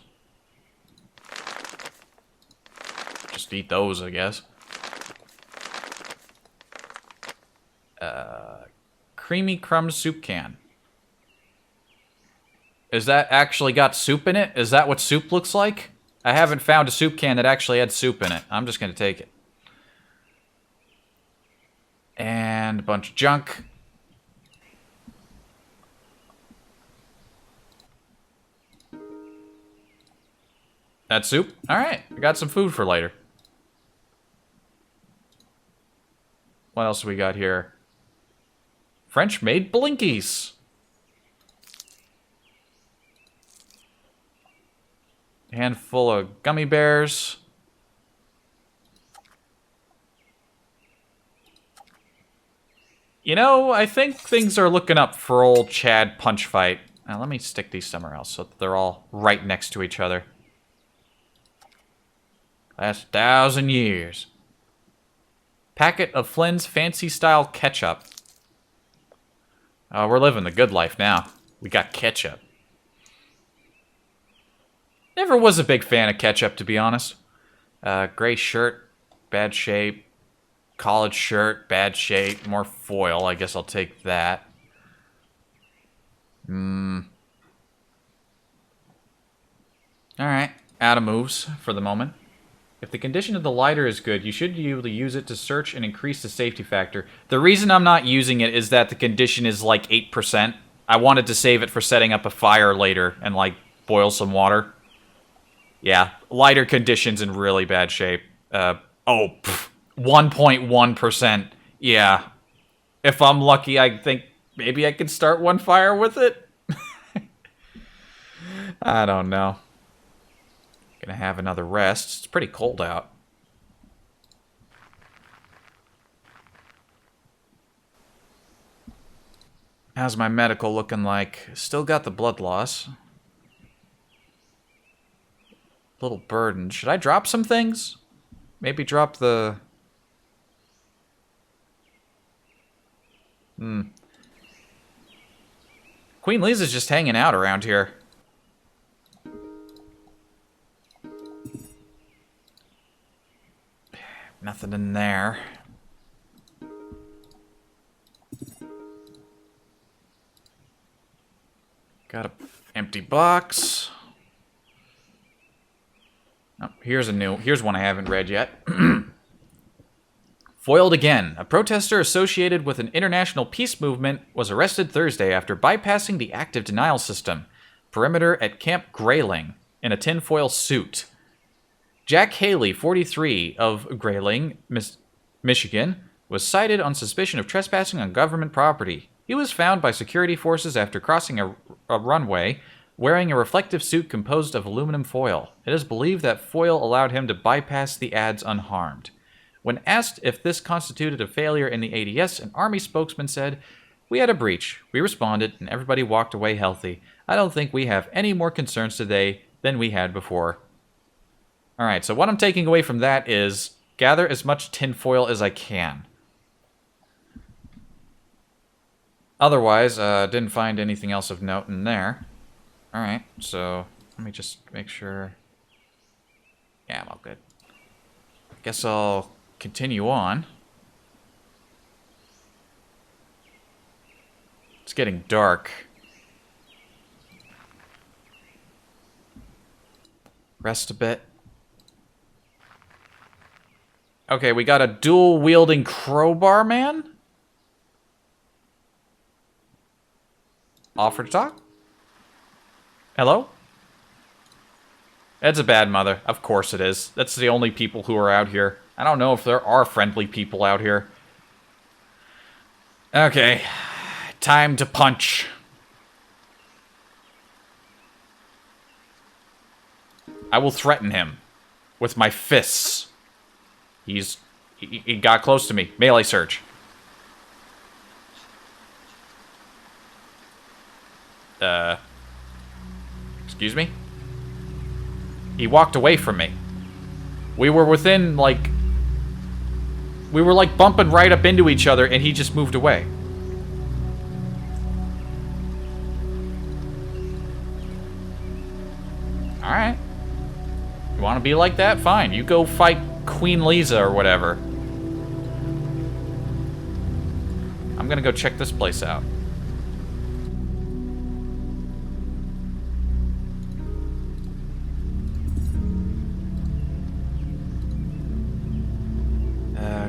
Just eat those, I guess. Creamy crumb soup can. Is that actually got soup in it? Is that what soup looks like? I haven't found a soup can that actually had soup in it. I'm just gonna take it. And a bunch of junk. That soup? Alright, I got some food for later. What else we got here? French-made Blinkies. Handful of gummy bears. You know, I think things are looking up for old Chad Punch Fight. Now, let me stick these somewhere else so that they're all right next to each other. Last 1,000 years. Packet of Flynn's fancy-style ketchup. Oh, we're living the good life now. We got ketchup. Never was a big fan of ketchup, to be honest. Gray shirt, bad shape. College shirt, bad shape. More foil, I guess I'll take that. Alright, out of moves for the moment. If the condition of the lighter is good, you should be able to use it to search and increase the safety factor. The reason I'm not using it is that the condition is like 8%. I wanted to save it for setting up a fire later and, like, boil some water. Yeah, lighter condition's in really bad shape. 1.1%. Yeah. If I'm lucky, I think maybe I could start one fire with it. I don't know. Gonna have another rest. It's pretty cold out. How's my medical looking like? Still got the blood loss. Little burden. Should I drop some things? Maybe drop the... Queen Lisa's just hanging out around here. Nothing in there. Got an empty box. Oh, here's one I haven't read yet. Foiled again. A protester associated with an international peace movement was arrested Thursday after bypassing the active denial system perimeter at Camp Grayling in a tinfoil suit. Jack Haley, 43, of Grayling, Michigan, was cited on suspicion of trespassing on government property. He was found by security forces after crossing a runway wearing a reflective suit composed of aluminum foil. It is believed that foil allowed him to bypass the ads unharmed. When asked if this constituted a failure in the ADS, an Army spokesman said, "We had a breach. We responded, and everybody walked away healthy. I don't think we have any more concerns today than we had before." Alright, so what I'm taking away from that is gather as much tinfoil as I can. Otherwise, didn't find anything else of note in there. Alright, so let me just make sure. Yeah, I'm all good. I guess I'll continue on. It's getting dark. Rest a bit. Okay, we got a dual-wielding crowbar man? Offer to talk? Hello? It's a bad mother. Of course it is. That's the only people who are out here. I don't know if there are friendly people out here. Okay. Time to punch. I will threaten him with my fists. He got close to me. Melee search. Excuse me? He walked away from me. We were within, like... We were, like, bumping right up into each other, and he just moved away. Alright. You want to be like that? Fine. You go fight Queen Lisa or whatever. I'm gonna go check this place out.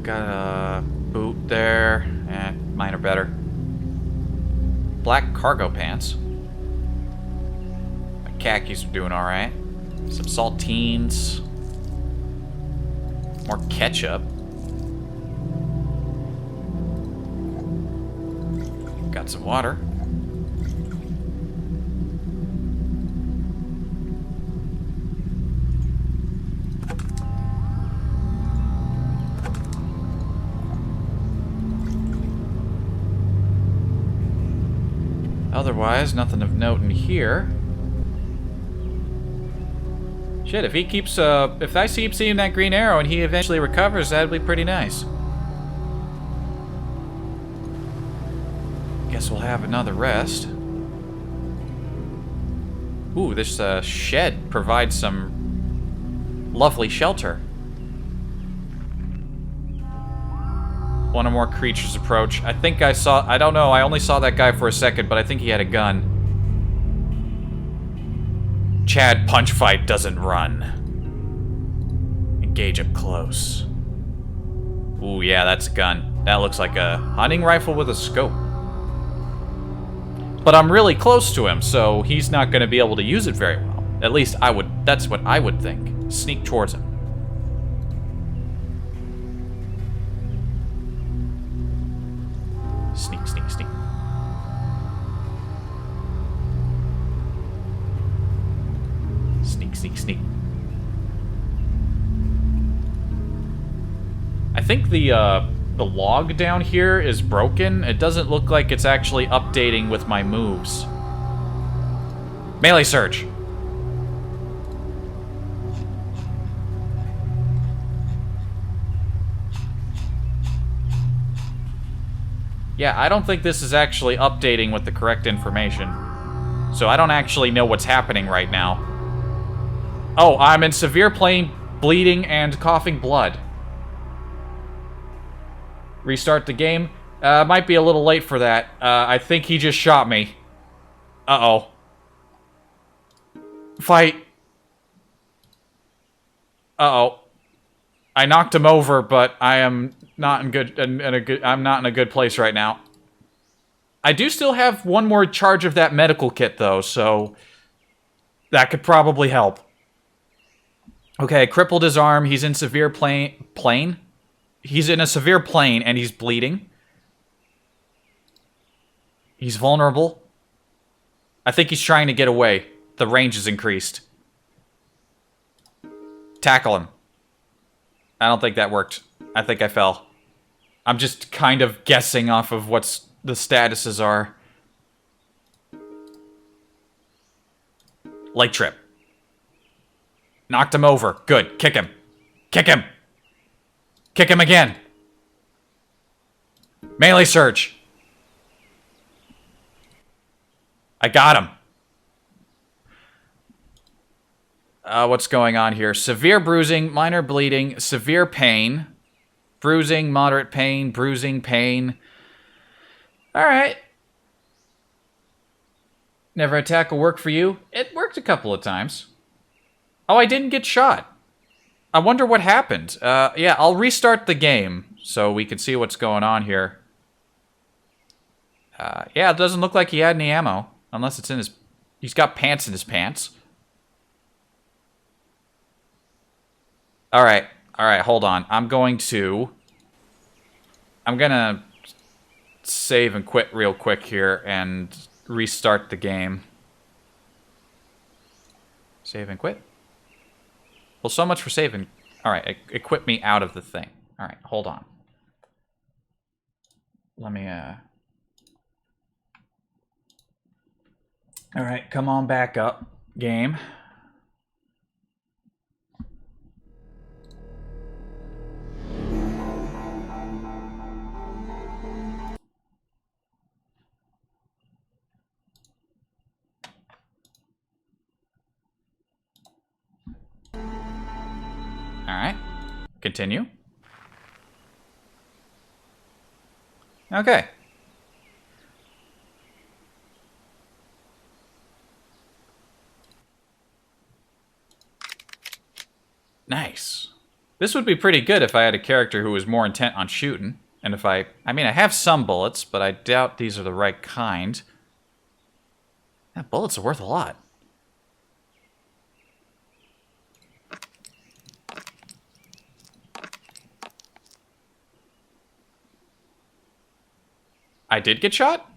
Got a boot there. Mine are better. Black cargo pants. My khakis are doing alright. Some saltines. More ketchup. Got some water. Otherwise, nothing of note in here. Shit, if he keeps, if I keep seeing that green arrow and he eventually recovers, that'd be pretty nice. Guess we'll have another rest. Ooh, this shed provides some lovely shelter. One or more creatures approach. I think I saw... I don't know. I only saw that guy for a second, but I think he had a gun. Chad punch fight doesn't run. gauge up close. Ooh, yeah, that's a gun. That looks like a hunting rifle with a scope. But I'm really close to him, so he's not going to be able to use it very well. At least that's what I would think. Sneak towards him. Sneak, sneak, sneak. Sneak, sneak, sneak. I think the log down here is broken. It doesn't look like it's actually updating with my moves. Melee surge. Yeah, I don't think this is actually updating with the correct information. So I don't actually know what's happening right now. Oh, I'm in severe pain, bleeding, and coughing blood. Restart the game. Might be a little late for that. I think he just shot me. Uh-oh. Fight. Uh-oh. I knocked him over, but I am not I'm not in a good place right now. I do still have one more charge of that medical kit, though, so that could probably help. Okay, I crippled his arm. He's in severe pain. He's in a severe pain, and he's bleeding. He's vulnerable. I think he's trying to get away. The range is increased. Tackle him. I don't think that worked. I think I fell. I'm just kind of guessing off of what's the statuses are. Leg trip. Knocked him over. Good. Kick him. Kick him. Kick him again. Melee surge. I got him. What's going on here? Severe bruising, minor bleeding, severe pain. Bruising, moderate pain, bruising, pain. Alright. Never attack will work for you? It worked a couple of times. Oh, I didn't get shot. I wonder what happened. Yeah, I'll restart the game so we can see what's going on here. Yeah, it doesn't look like he had any ammo. Unless it's in his... He's got pants in his pants. Alright, hold on. I'm gonna save and quit real quick here and restart the game. Save and quit. Well, so much for saving. Alright, it quit me out of the thing. Alright, hold on. Let me, Alright, come on back up, game. Alright, continue. Okay. Nice. This would be pretty good if I had a character who was more intent on shooting. And if I mean, I have some bullets, but I doubt these are the right kind. Yeah, bullets are worth a lot. I did get shot?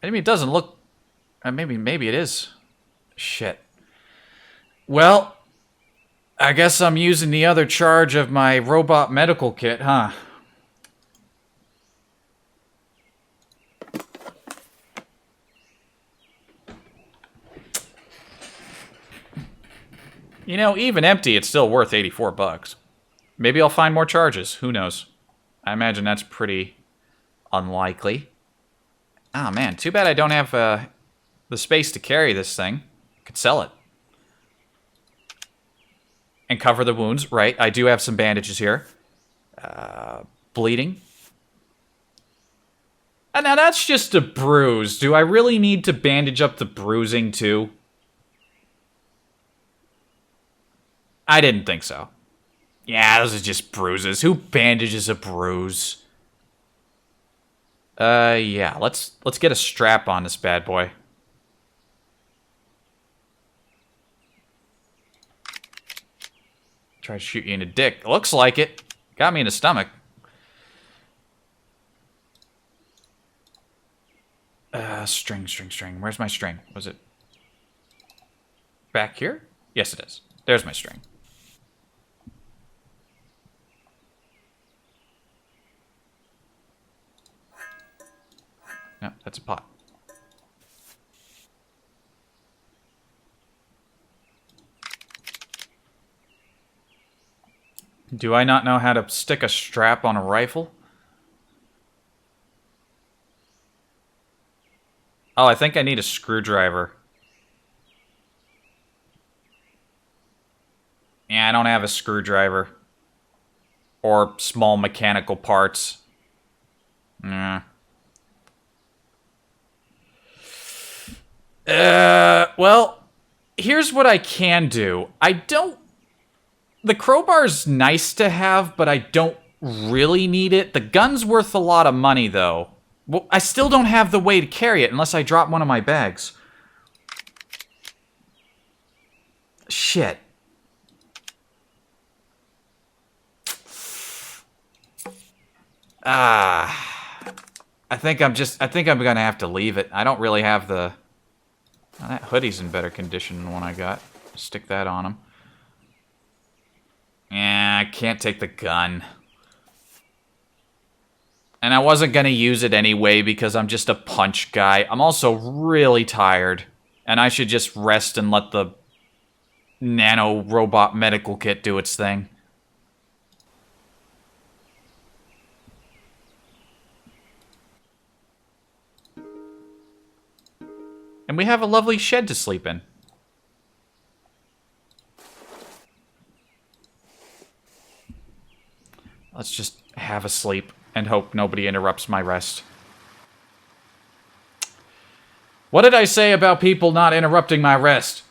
I mean, it doesn't look... maybe it is. Shit. Well, I guess I'm using the other charge of my robot medical kit, huh? You know, even empty, it's still worth 84 bucks. Maybe I'll find more charges. Who knows? I imagine that's pretty unlikely. Ah, man. Too bad I don't have the space to carry this thing. Could sell it. And cover the wounds. Right, I do have some bandages here. Bleeding. Now that's just a bruise. Do I really need to bandage up the bruising too? I didn't think so. Yeah, those are just bruises. Who bandages a bruise? Yeah, let's get a strap on this bad boy. Try to shoot you in the dick. Looks like it. Got me in the stomach. String. Where's my string? Was it back here? Yes, it is. There's my string. No, that's a pot. Do I not know how to stick a strap on a rifle? Oh, I think I need a screwdriver. Yeah, I don't have a screwdriver. Or small mechanical parts. Nah. Well, here's what I can do. The crowbar's nice to have, but I don't really need it. The gun's worth a lot of money, though. Well, I still don't have the way to carry it unless I drop one of my bags. Shit. I think I'm gonna have to leave it. I don't really have the... Oh, that hoodie's in better condition than the one I got. Stick that on him. Yeah, I can't take the gun. And I wasn't gonna use it anyway because I'm just a punch guy. I'm also really tired. And I should just rest and let the nano robot medical kit do its thing. And we have a lovely shed to sleep in. Let's just have a sleep and hope nobody interrupts my rest. What did I say about people not interrupting my rest?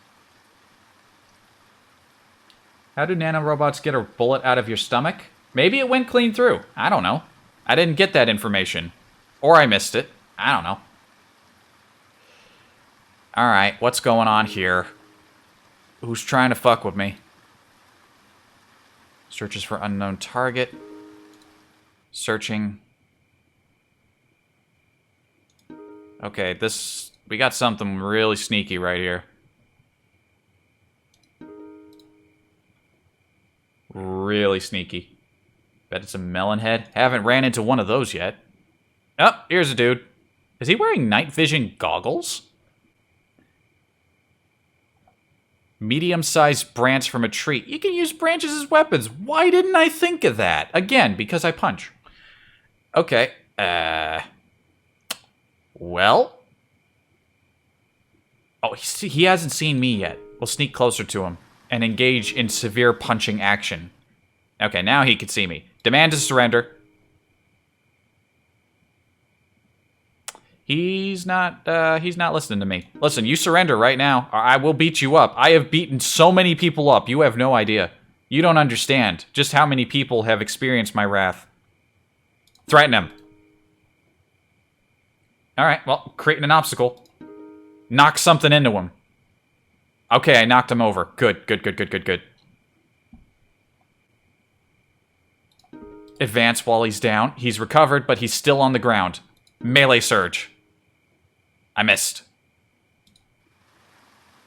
How do nanorobots get a bullet out of your stomach? Maybe it went clean through. I don't know. I didn't get that information. Or I missed it. I don't know. Alright, what's going on here? Who's trying to fuck with me? Searches for unknown target. Searching. Okay, we got something really sneaky right here. Really sneaky. Bet it's a melon head. Haven't ran into one of those yet. Oh, here's a dude. Is he wearing night vision goggles? Medium-sized branch from a tree. You can use branches as weapons. Why didn't I think of that? Again, because I punch. Okay. Well. Oh, he hasn't seen me yet. We'll sneak closer to him and engage in severe punching action. Okay, now he can see me. Demand to surrender. He's not listening to me. Listen, you surrender right now, or I will beat you up. I have beaten so many people up, you have no idea. You don't understand just how many people have experienced my wrath. Threaten him. Alright, well, creating an obstacle. Knock something into him. Okay, I knocked him over. Good. Advance while he's down. He's recovered, but he's still on the ground. Melee surge. I missed.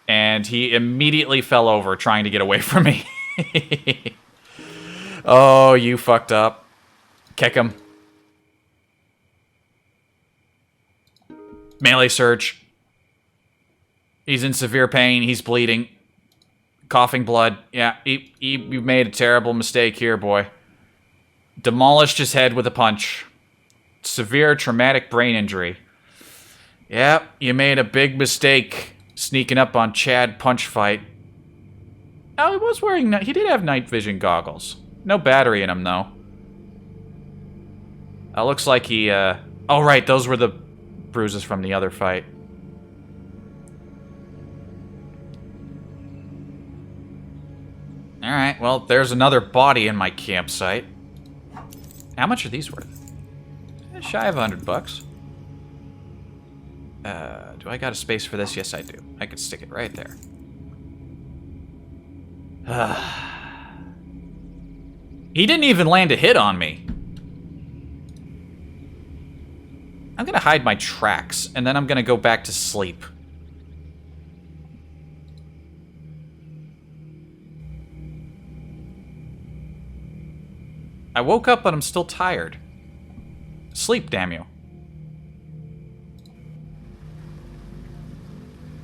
And he immediately fell over trying to get away from me. Oh, you fucked up. Kick him. Melee surge. He's in severe pain. He's bleeding. Coughing blood. Yeah, you made a terrible mistake here, boy. Demolished his head with a punch. Severe traumatic brain injury. Yep, you made a big mistake sneaking up on Chad Punch Fight. Oh, he was wearing... He did have night vision goggles. No battery in him, though. Looks like he... Oh, Oh, right, those were the bruises from the other fight. Alright, well, there's another body in my campsite. How much are these worth? Shy of $100. Do I got a space for this? Yes, I do. I could stick it right there. He didn't even land a hit on me. I'm gonna hide my tracks, and then I'm gonna go back to sleep. I woke up, but I'm still tired. Sleep, damn you.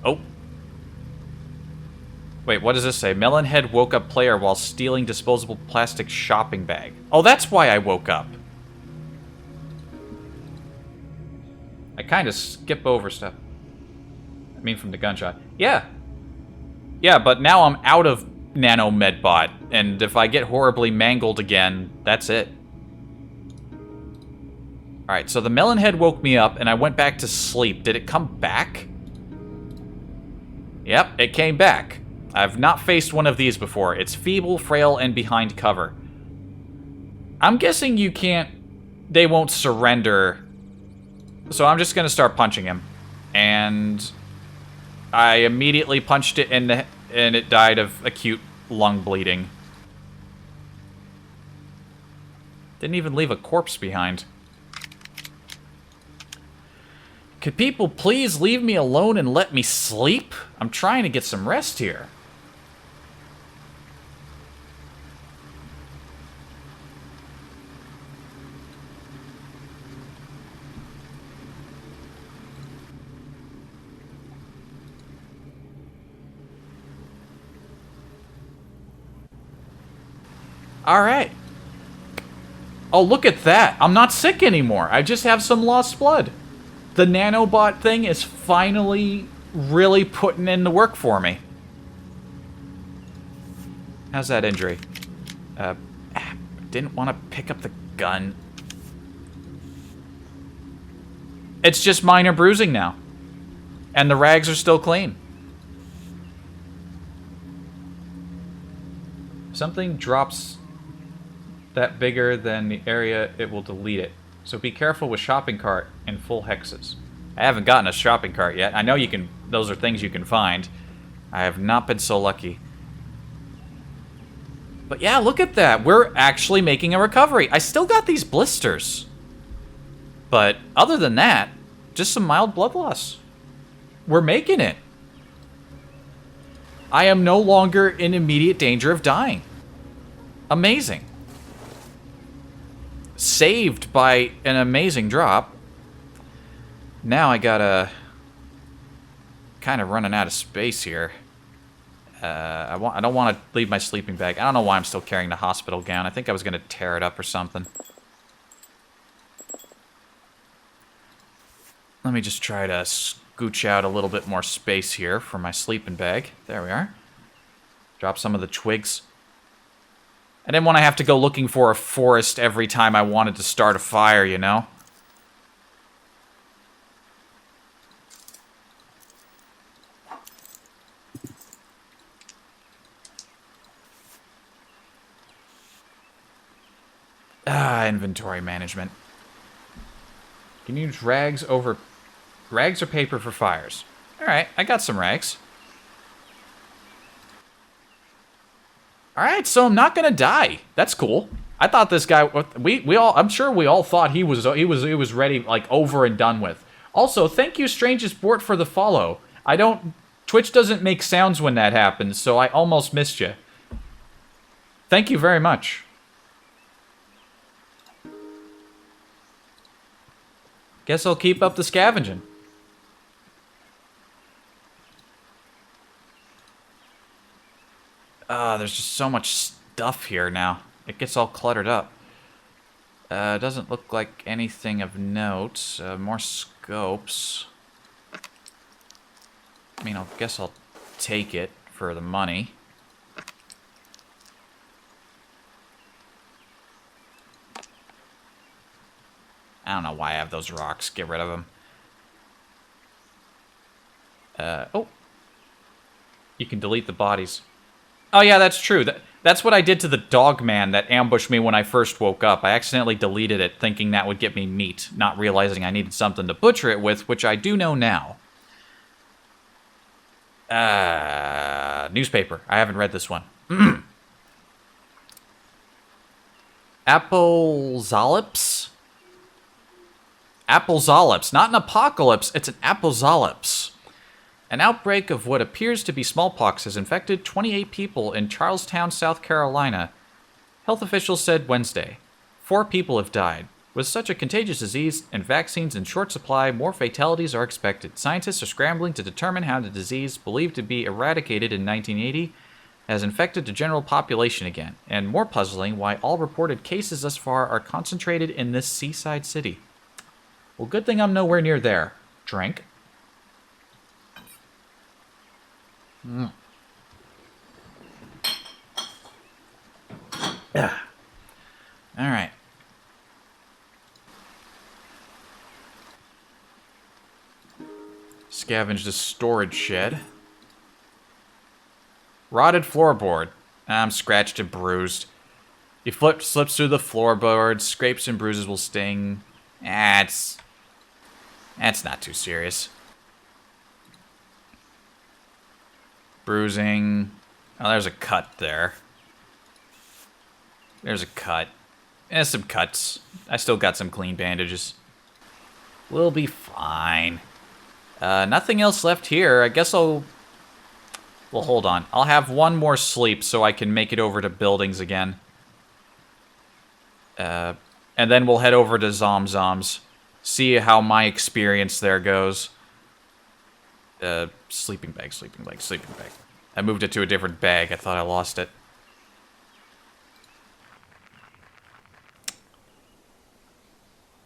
Oh. Wait, what does this say? Melonhead woke up player while stealing disposable plastic shopping bag. Oh, that's why I woke up. I kind of skip over stuff. I mean, from the gunshot. Yeah. Yeah, but now I'm out of Nano Medbot, and if I get horribly mangled again, that's it. Alright, so the Melonhead woke me up, and I went back to sleep. Did it come back? Yep, it came back. I've not faced one of these before. It's feeble, frail, and behind cover. I'm guessing you can't... They won't surrender. So I'm just gonna start punching him. And... I immediately punched it in the... And it died of acute lung bleeding. Didn't even leave a corpse behind. Could people please leave me alone and let me sleep? I'm trying to get some rest here. Alright. Oh, look at that. I'm not sick anymore. I just have some lost blood. The nanobot thing is finally really putting in the work for me. How's that injury? Didn't want to pick up the gun. It's just minor bruising now. And the rags are still clean. Something drops that bigger than the area, it will delete it. So be careful with shopping cart and full hexes. I haven't gotten a shopping cart yet. I know you can, those are things you can find. I have not been so lucky. But yeah, look at that. We're actually making a recovery. I still got these blisters. But other than that, just some mild blood loss. We're making it. I am no longer in immediate danger of dying. Amazing. Saved by an amazing drop. Now I gotta... kind of running out of space here. I don't want to leave my sleeping bag. I don't know why I'm still carrying the hospital gown. I think I was going to tear it up or something. Let me just try to scooch out a little bit more space here for my sleeping bag. There we are. Drop some of the twigs. I didn't want to have to go looking for a forest every time I wanted to start a fire, you know? Inventory management. Can you use rags or paper for fires? Alright, I got some rags. Alright, so I'm not gonna die. That's cool. I thought this guy, I'm sure we all thought he was ready, like, over and done with. Also, thank you, Strangest Bort, for the follow. Twitch doesn't make sounds when that happens, so I almost missed you. Thank you very much. Guess I'll keep up the scavenging. There's just so much stuff here now. It gets all cluttered up. Doesn't look like anything of note. More scopes. I mean, I guess I'll take it for the money. I don't know why I have those rocks. Get rid of them. Oh. You can delete the bodies. Oh, yeah, that's true. That's what I did to the dog man that ambushed me when I first woke up. I accidentally deleted it, thinking that would get me meat, not realizing I needed something to butcher it with, which I do know now. Newspaper. I haven't read this one. Applezolyps? Applezolyps. Not an apocalypse, it's an applezolyps. An outbreak of what appears to be smallpox has infected 28 people in Charlestown, South Carolina. Health officials said Wednesday. 4 people have died. With such a contagious disease and vaccines in short supply, more fatalities are expected. Scientists are scrambling to determine how the disease, believed to be eradicated in 1980, has infected the general population again. And more puzzling, why all reported cases thus far are concentrated in this seaside city. Well, good thing I'm nowhere near there. Drink. Yeah. All right. Scavenge the storage shed. Rotted floorboard. I'm scratched and bruised. He slips through the floorboard. Scrapes and bruises will sting. That's not too serious. Bruising. Oh, there's a cut there. There's a cut. And some cuts. I still got some clean bandages. We'll be fine. Nothing else left here. I guess I'll... Well, hold on. I'll have one more sleep so I can make it over to buildings again. And then we'll head over to Zomzoms. See how my experience there goes. Sleeping bag, sleeping bag, sleeping bag. I moved it to a different bag. I thought I lost it.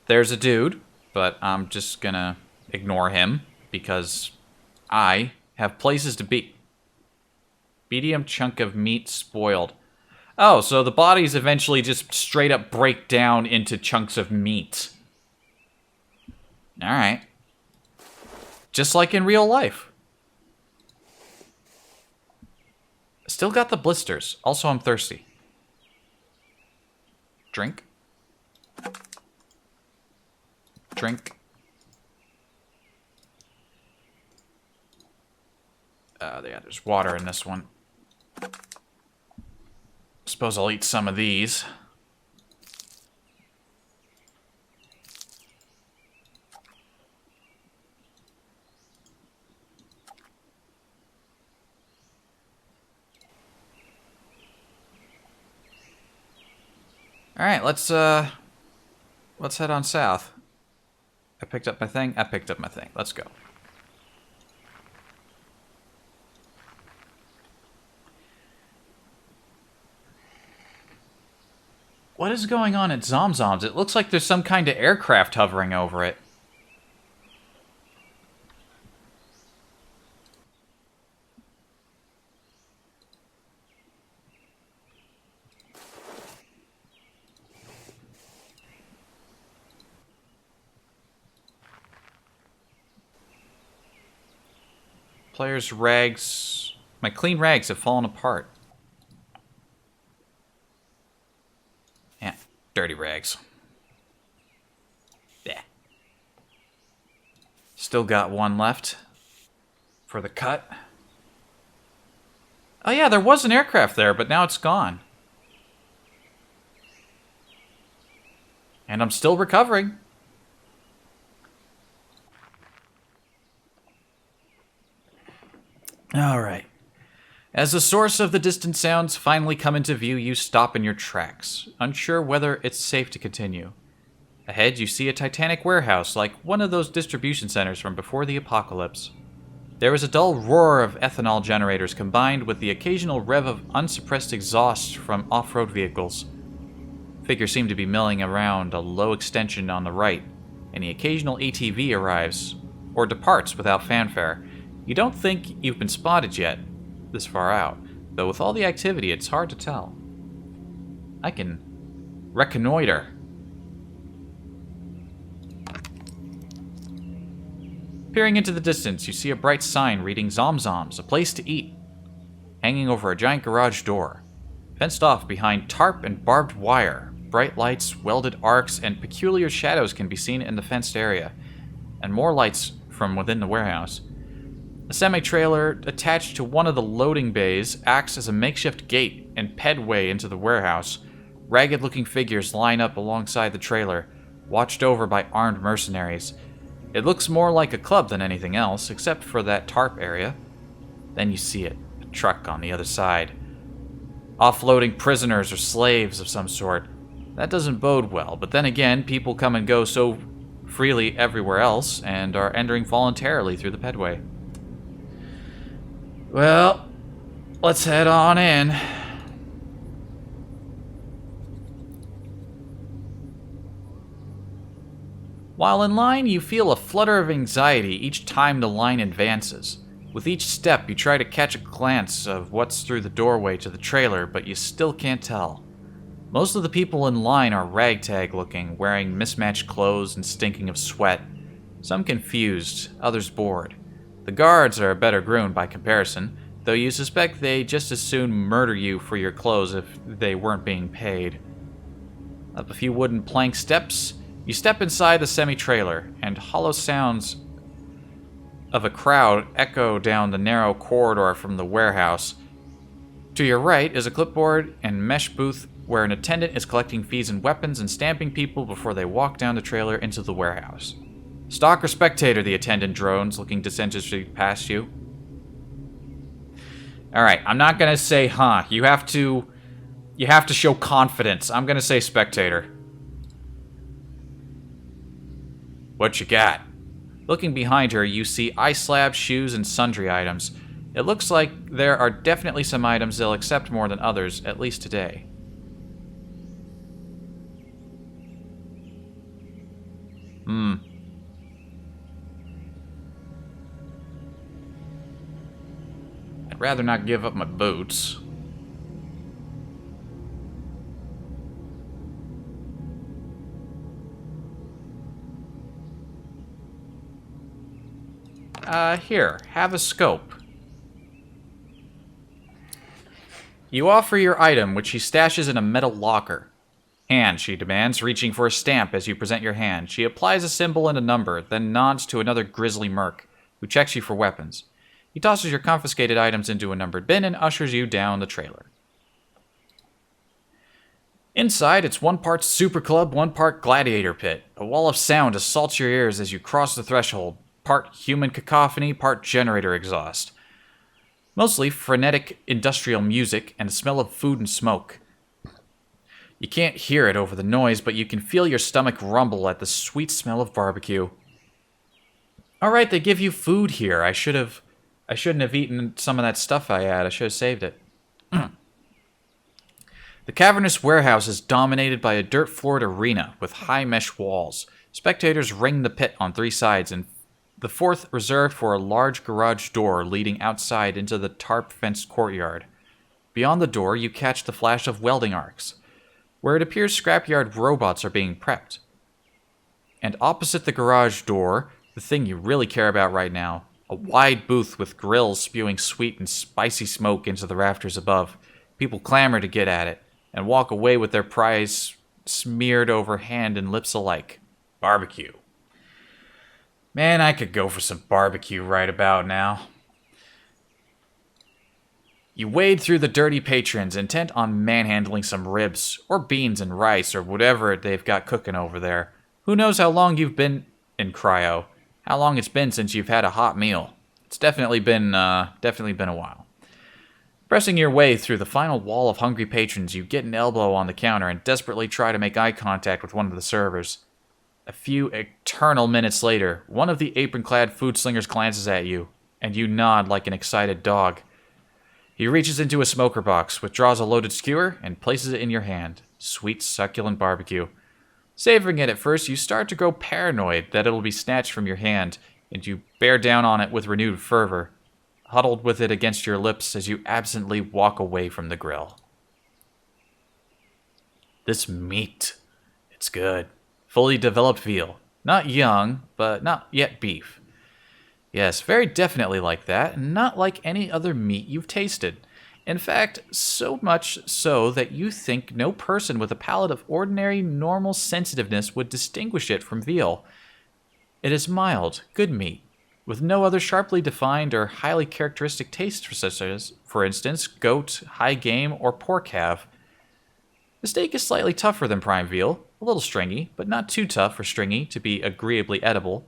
There's a dude, but I'm just gonna ignore him because I have places to be. Medium chunk of meat spoiled. Oh, so the bodies eventually just straight up break down into chunks of meat. Alright. Just like in real life. Still got the blisters. Also, I'm thirsty. Drink. Drink. Yeah, there's water in this one. Suppose I'll eat some of these. Alright, let's head on south. I picked up my thing. I picked up my thing. Let's go. What is going on at Zomzoms? It looks like there's some kind of aircraft hovering over it. Player's rags... My clean rags have fallen apart. Yeah, dirty rags. Yeah. Still got one left for the cut. Oh yeah, there was an aircraft there, but now it's gone. And I'm still recovering. Alright. As the source of the distant sounds finally come into view, you stop in your tracks, unsure whether it's safe to continue. Ahead, you see a titanic warehouse, like one of those distribution centers from before the apocalypse. There is a dull roar of ethanol generators combined with the occasional rev of unsuppressed exhaust from off-road vehicles. Figures seem to be milling around a low extension on the right, and the occasional ATV arrives, or departs without fanfare. You don't think you've been spotted yet, this far out, though with all the activity it's hard to tell. I can reconnoiter. Peering into the distance, you see a bright sign reading Zomzoms, a place to eat, hanging over a giant garage door. Fenced off behind tarp and barbed wire, bright lights, welded arcs, and peculiar shadows can be seen in the fenced area, and more lights from within the warehouse. A semi-trailer attached to one of the loading bays acts as a makeshift gate and pedway into the warehouse. Ragged-looking figures line up alongside the trailer, watched over by armed mercenaries. It looks more like a club than anything else, except for that tarp area. Then you see it, a truck on the other side. Offloading prisoners or slaves of some sort. That doesn't bode well, but then again, people come and go so freely everywhere else and are entering voluntarily through the pedway. Well, let's head on in. While in line, you feel a flutter of anxiety each time the line advances. With each step, you try to catch a glance of what's through the doorway to the trailer, but you still can't tell. Most of the people in line are ragtag looking, wearing mismatched clothes and stinking of sweat. Some confused, others bored. The guards are better groomed by comparison, though you suspect they just as soon murder you for your clothes if they weren't being paid. Up a few wooden plank steps, you step inside the semi-trailer, and hollow sounds of a crowd echo down the narrow corridor from the warehouse. To your right is a clipboard and mesh booth where an attendant is collecting fees and weapons and stamping people before they walk down the trailer into the warehouse. Stock or spectator, the attendant drones, looking disinterested past you. Alright, I'm not gonna say huh. You have to show confidence. I'm gonna say spectator. What you got? Looking behind her, you see ice slabs, shoes, and sundry items. It looks like there are definitely some items they'll accept more than others, at least today. I'd rather not give up my boots. Here, have a scope. You offer your item, which she stashes in a metal locker. Hand, she demands, reaching for a stamp as you present your hand. She applies a symbol and a number, then nods to another grisly merc, who checks you for weapons. He tosses your confiscated items into a numbered bin and ushers you down the trailer. Inside, it's one part super club, one part gladiator pit. A wall of sound assaults your ears as you cross the threshold. Part human cacophony, part generator exhaust. Mostly frenetic industrial music and a smell of food and smoke. You can't hear it over the noise, but you can feel your stomach rumble at the sweet smell of barbecue. Alright, they give you food here. I shouldn't have eaten some of that stuff I had. I should have saved it. The cavernous warehouse is dominated by a dirt-floored arena with high mesh walls. Spectators ring the pit on three sides, and the fourth reserved for a large garage door leading outside into the tarp-fenced courtyard. Beyond the door, you catch the flash of welding arcs, where it appears scrapyard robots are being prepped. And opposite the garage door, the thing you really care about right now, a wide booth with grills spewing sweet and spicy smoke into the rafters above. People clamor to get at it, and walk away with their prize smeared over hand and lips alike. Barbecue. Man, I could go for some barbecue right about now. You wade through the dirty patrons, intent on manhandling some ribs, or beans and rice, or whatever they've got cooking over there. Who knows how long you've been in cryo? How long it's been since you've had a hot meal? It's definitely been a while. Pressing your way through the final wall of hungry patrons, you get an elbow on the counter and desperately try to make eye contact with one of the servers. A few eternal minutes later, one of the apron-clad food slingers glances at you, and you nod like an excited dog. He reaches into a smoker box, withdraws a loaded skewer, and places it in your hand. Sweet, succulent barbecue. Savoring it at first, you start to grow paranoid that it'll be snatched from your hand, and you bear down on it with renewed fervor, huddled with it against your lips as you absently walk away from the grill. This meat, it's good. Fully developed veal. Not young, but not yet beef. Yes, very definitely like that, and not like any other meat you've tasted. In fact, so much so that you think no person with a palate of ordinary, normal sensitiveness would distinguish it from veal. It is mild, good meat, with no other sharply defined or highly characteristic taste such as, for instance, goat, high game, or pork calf. The steak is slightly tougher than prime veal, a little stringy, but not too tough or stringy to be agreeably edible.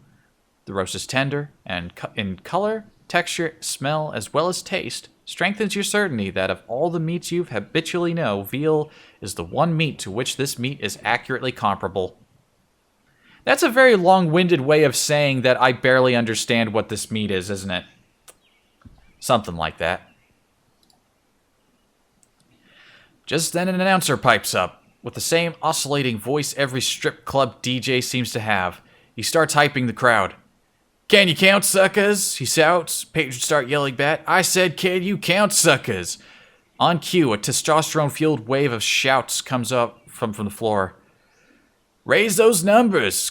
The roast is tender, and in color, texture, smell, as well as taste, strengthens your certainty that of all the meats you habitually know, veal is the one meat to which this meat is accurately comparable. That's a very long-winded way of saying that I barely understand what this meat is, isn't it? Something like that. Just then an announcer pipes up, with the same oscillating voice every strip club DJ seems to have. He starts hyping the crowd. "Can you count, suckers?" he shouts. Patrons start yelling back, "I said, can you count, suckers?" On cue, a testosterone-fueled wave of shouts comes up from the floor. "Raise those numbers,"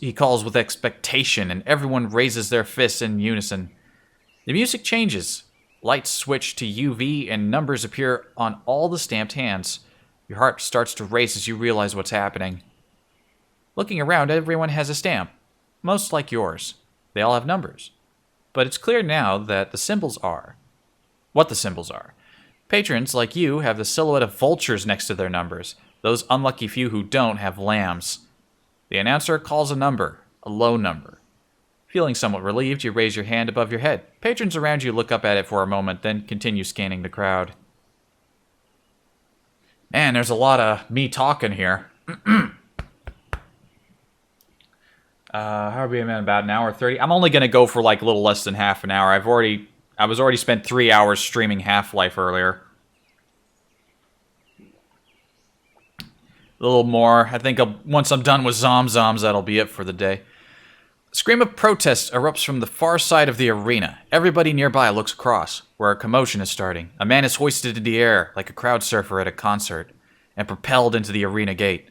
he calls with expectation, and everyone raises their fists in unison. The music changes. Lights switch to UV, and numbers appear on all the stamped hands. Your heart starts to race as you realize what's happening. Looking around, everyone has a stamp, most like yours. They all have numbers. But it's clear now that what the symbols are. Patrons, like you, have the silhouette of vultures next to their numbers. Those unlucky few who don't have lambs. The announcer calls a number, a low number. Feeling somewhat relieved, you raise your hand above your head. Patrons around you look up at it for a moment, then continue scanning the crowd. Man, there's a lot of me talking here. How are we in about an hour 30? I'm only going to go for like a little less than half an hour. I was already spent 3 hours streaming Half-Life earlier. A little more. I think once I'm done with Zomzoms, that'll be it for the day. A scream of protest erupts from the far side of the arena. Everybody nearby looks across, where a commotion is starting. A man is hoisted in the air, like a crowd surfer at a concert, and propelled into the arena gate.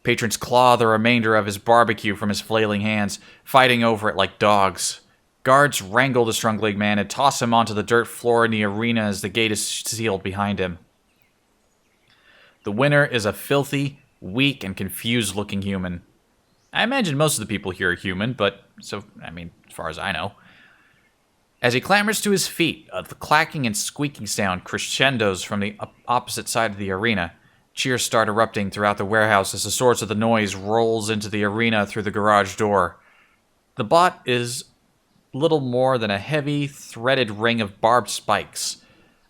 Patrons claw the remainder of his barbecue from his flailing hands, fighting over it like dogs. Guards wrangle the struggling man and toss him onto the dirt floor in the arena as the gate is sealed behind him. The winner is a filthy, weak, and confused-looking human. I imagine most of the people here are human, but, as far as I know. As he clambers to his feet, the clacking and squeaking sound crescendos from the opposite side of the arena. Cheers start erupting throughout the warehouse as the source of the noise rolls into the arena through the garage door. The bot is little more than a heavy, threaded ring of barbed spikes.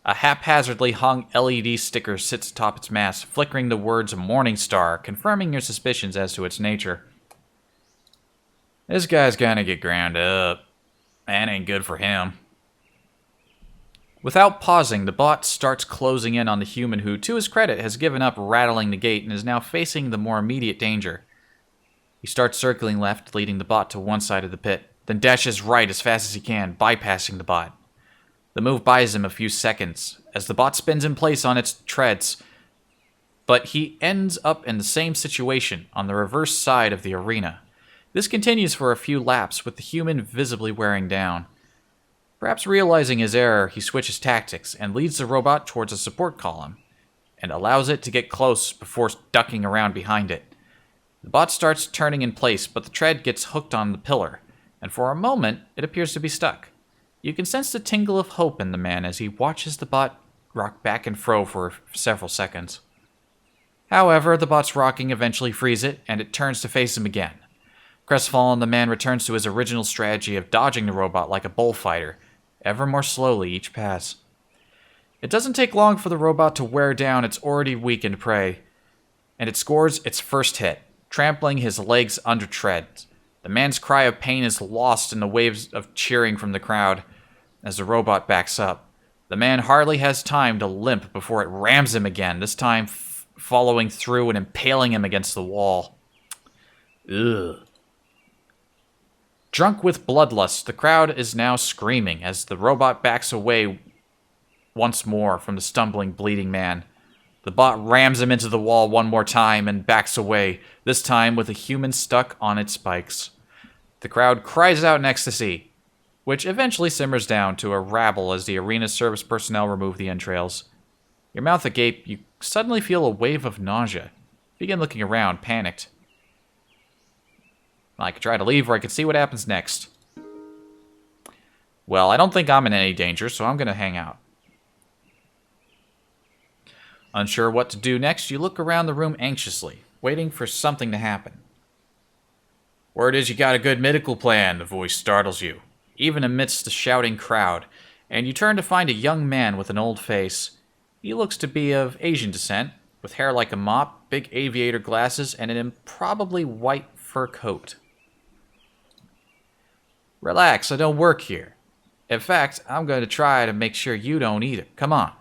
A haphazardly hung LED sticker sits atop its mast, flickering the words "Morning Star," confirming your suspicions as to its nature. This guy's gonna get ground up. That ain't good for him. Without pausing, the bot starts closing in on the human who, to his credit, has given up rattling the gate and is now facing the more immediate danger. He starts circling left, leading the bot to one side of the pit, then dashes right as fast as he can, bypassing the bot. The move buys him a few seconds, as the bot spins in place on its treads, but he ends up in the same situation, on the reverse side of the arena. This continues for a few laps, with the human visibly wearing down. Perhaps realizing his error, he switches tactics and leads the robot towards a support column, and allows it to get close before ducking around behind it. The bot starts turning in place, but the tread gets hooked on the pillar, and for a moment, it appears to be stuck. You can sense the tingle of hope in the man as he watches the bot rock back and fro for several seconds. However, the bot's rocking eventually frees it, and it turns to face him again. Crestfallen, the man returns to his original strategy of dodging the robot like a bullfighter, ever more slowly each pass. It doesn't take long for the robot to wear down its already weakened prey, and it scores its first hit, trampling his legs under tread. The man's cry of pain is lost in the waves of cheering from the crowd as the robot backs up. The man hardly has time to limp before it rams him again, this time following through and impaling him against the wall. Ugh. Drunk with bloodlust, the crowd is now screaming as the robot backs away once more from the stumbling, bleeding man. The bot rams him into the wall one more time and backs away, this time with a human stuck on its spikes. The crowd cries out in ecstasy. which eventually simmers down to a rabble as the arena's service personnel remove the entrails. Your mouth agape, you suddenly feel a wave of nausea. Begin looking around, panicked. I could try to leave, or I could see what happens next. Well, I don't think I'm in any danger, so I'm going to hang out. Unsure what to do next, you look around the room anxiously, waiting for something to happen. Word is you got a good medical plan, the voice startles you, even amidst the shouting crowd, and you turn to find a young man with an old face. He looks to be of Asian descent, with hair like a mop, big aviator glasses, and an improbably white fur coat. Relax, I don't work here. In fact, I'm going to try to make sure you don't either. Come on.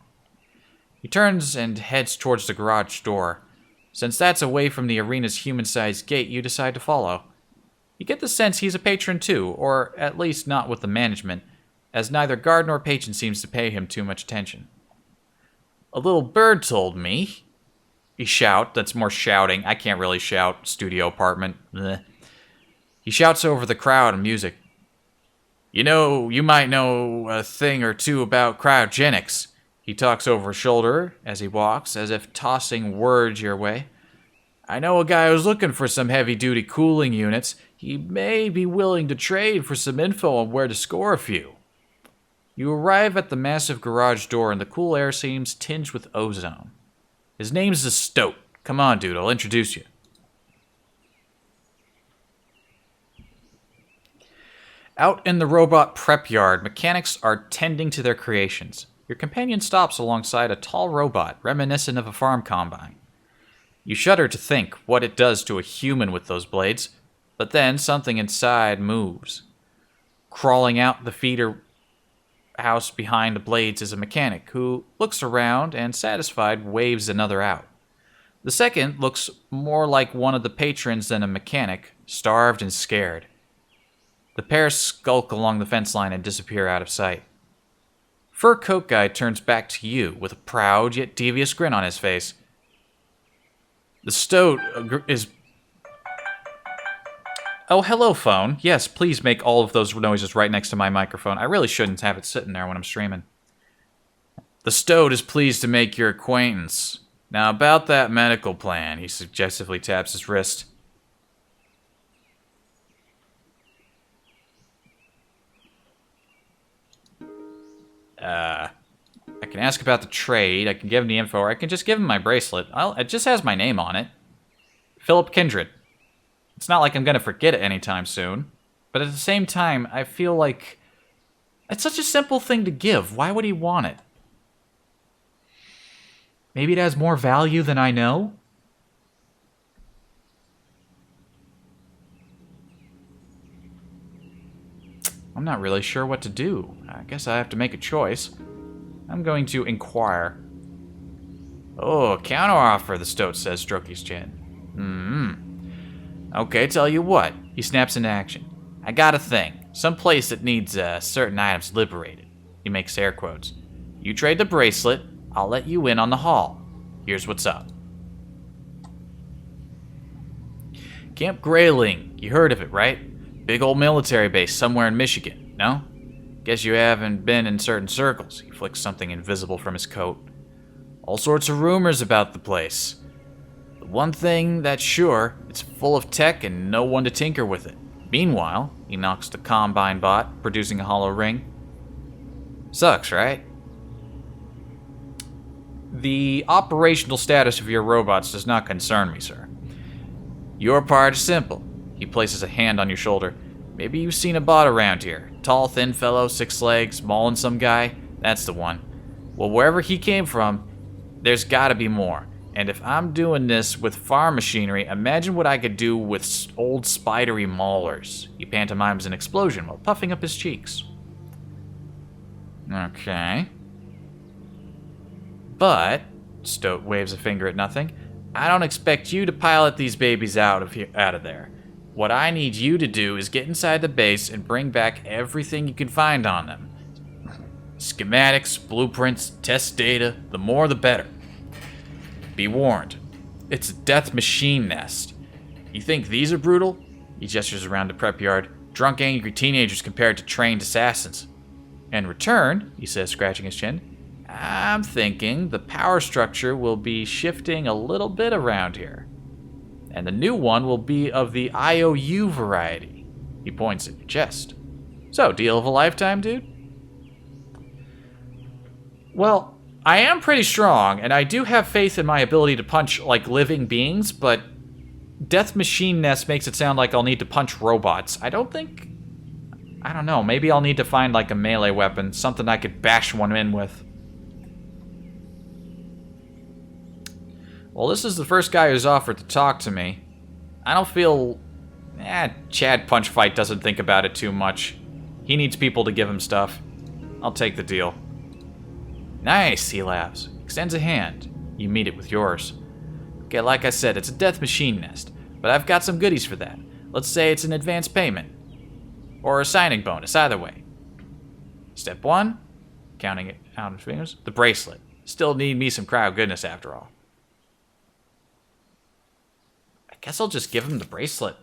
He turns and heads towards the garage door. Since that's away from the arena's human-sized gate, you decide to follow. You get the sense he's a patron too, or at least not with the management, as neither guard nor patron seems to pay him too much attention. A little bird told me. He shouts, that's more shouting. I can't really shout, studio apartment. Bleh. He shouts over the crowd and music. You know, you might know a thing or two about cryogenics. He talks over his shoulder as he walks, as if tossing words your way. I know a guy who's looking for some heavy-duty cooling units. He may be willing to trade for some info on where to score a few. You arrive at the massive garage door, and the cool air seems tinged with ozone. His name's the Stoat. Come on, dude, I'll introduce you. Out in the robot prep yard, mechanics are tending to their creations. Your companion stops alongside a tall robot, reminiscent of a farm combine. You shudder to think what it does to a human with those blades, but then something inside moves. Crawling out the feeder house behind the blades is a mechanic who looks around and, satisfied, waves another out. The second looks more like one of the patrons than a mechanic, starved and scared. The pair skulk along the fence line and disappear out of sight. Fur coat guy turns back to you with a proud yet devious grin on his face. The Stoat is... Oh, hello, phone. Yes, please make all of those noises right next to my microphone. I really shouldn't have it sitting there when I'm streaming. The Stoat is pleased to make your acquaintance. Now, about that medical plan, he suggestively taps his wrist. I can ask about the trade, I can give him the info, or I can just give him my bracelet. It just has my name on it. Philip Kindred. It's not like I'm going to forget it anytime soon. But at the same time, I feel like it's such a simple thing to give. Why would he want it? Maybe it has more value than I know? I'm not really sure what to do. I guess I have to make a choice. I'm going to inquire. Oh, counteroffer, the Stoat says, stroking his chin. Okay, tell you what. He snaps into action. I got a thing. Some place that needs certain items liberated. He makes air quotes. You trade the bracelet, I'll let you in on the haul. Here's what's up. Camp Grayling. You heard of it, right? Big old military base somewhere in Michigan, no? Guess you haven't been in certain circles. He flicks something invisible from his coat. All sorts of rumors about the place. The one thing that's sure, it's full of tech and no one to tinker with it. Meanwhile, he knocks the Combine bot, producing a hollow ring. Sucks, right? The operational status of your robots does not concern me, sir. Your part is simple. He places a hand on your shoulder. Maybe you've seen a bot around here. Tall, thin fellow, 6 legs, mauling some guy. That's the one. Well, wherever he came from, there's gotta be more. And if I'm doing this with farm machinery, imagine what I could do with old spidery maulers. He pantomimes an explosion while puffing up his cheeks. Okay. But, Stoat waves a finger at nothing, I don't expect you to pilot these babies out of there. What I need you to do is get inside the base and bring back everything you can find on them. Schematics, blueprints, test data, the more the better. Be warned, it's a death machine nest. You think these are brutal? He gestures around the prep yard. Drunk, angry teenagers compared to trained assassins. In return, he says, scratching his chin, I'm thinking the power structure will be shifting a little bit around here. And the new one will be of the IOU variety. He points at your chest. So, deal of a lifetime, dude? Well, I am pretty strong, and I do have faith in my ability to punch, like, living beings, but Death Machine Nest makes it sound like I'll need to punch robots. I don't know, maybe I'll need to find, like, a melee weapon, something I could bash one in with. Well, this is the first guy who's offered to talk to me. I don't feel... Chad Punch Fight doesn't think about it too much. He needs people to give him stuff. I'll take the deal. Nice, he laughs. Extends a hand. You meet it with yours. Okay, like I said, it's a Death Machine Nest, but I've got some goodies for that. Let's say it's an advance payment. Or a signing bonus, either way. Step 1, counting it out his fingers, the bracelet. Still need me some cryo goodness after all. I guess I'll just give him the bracelet.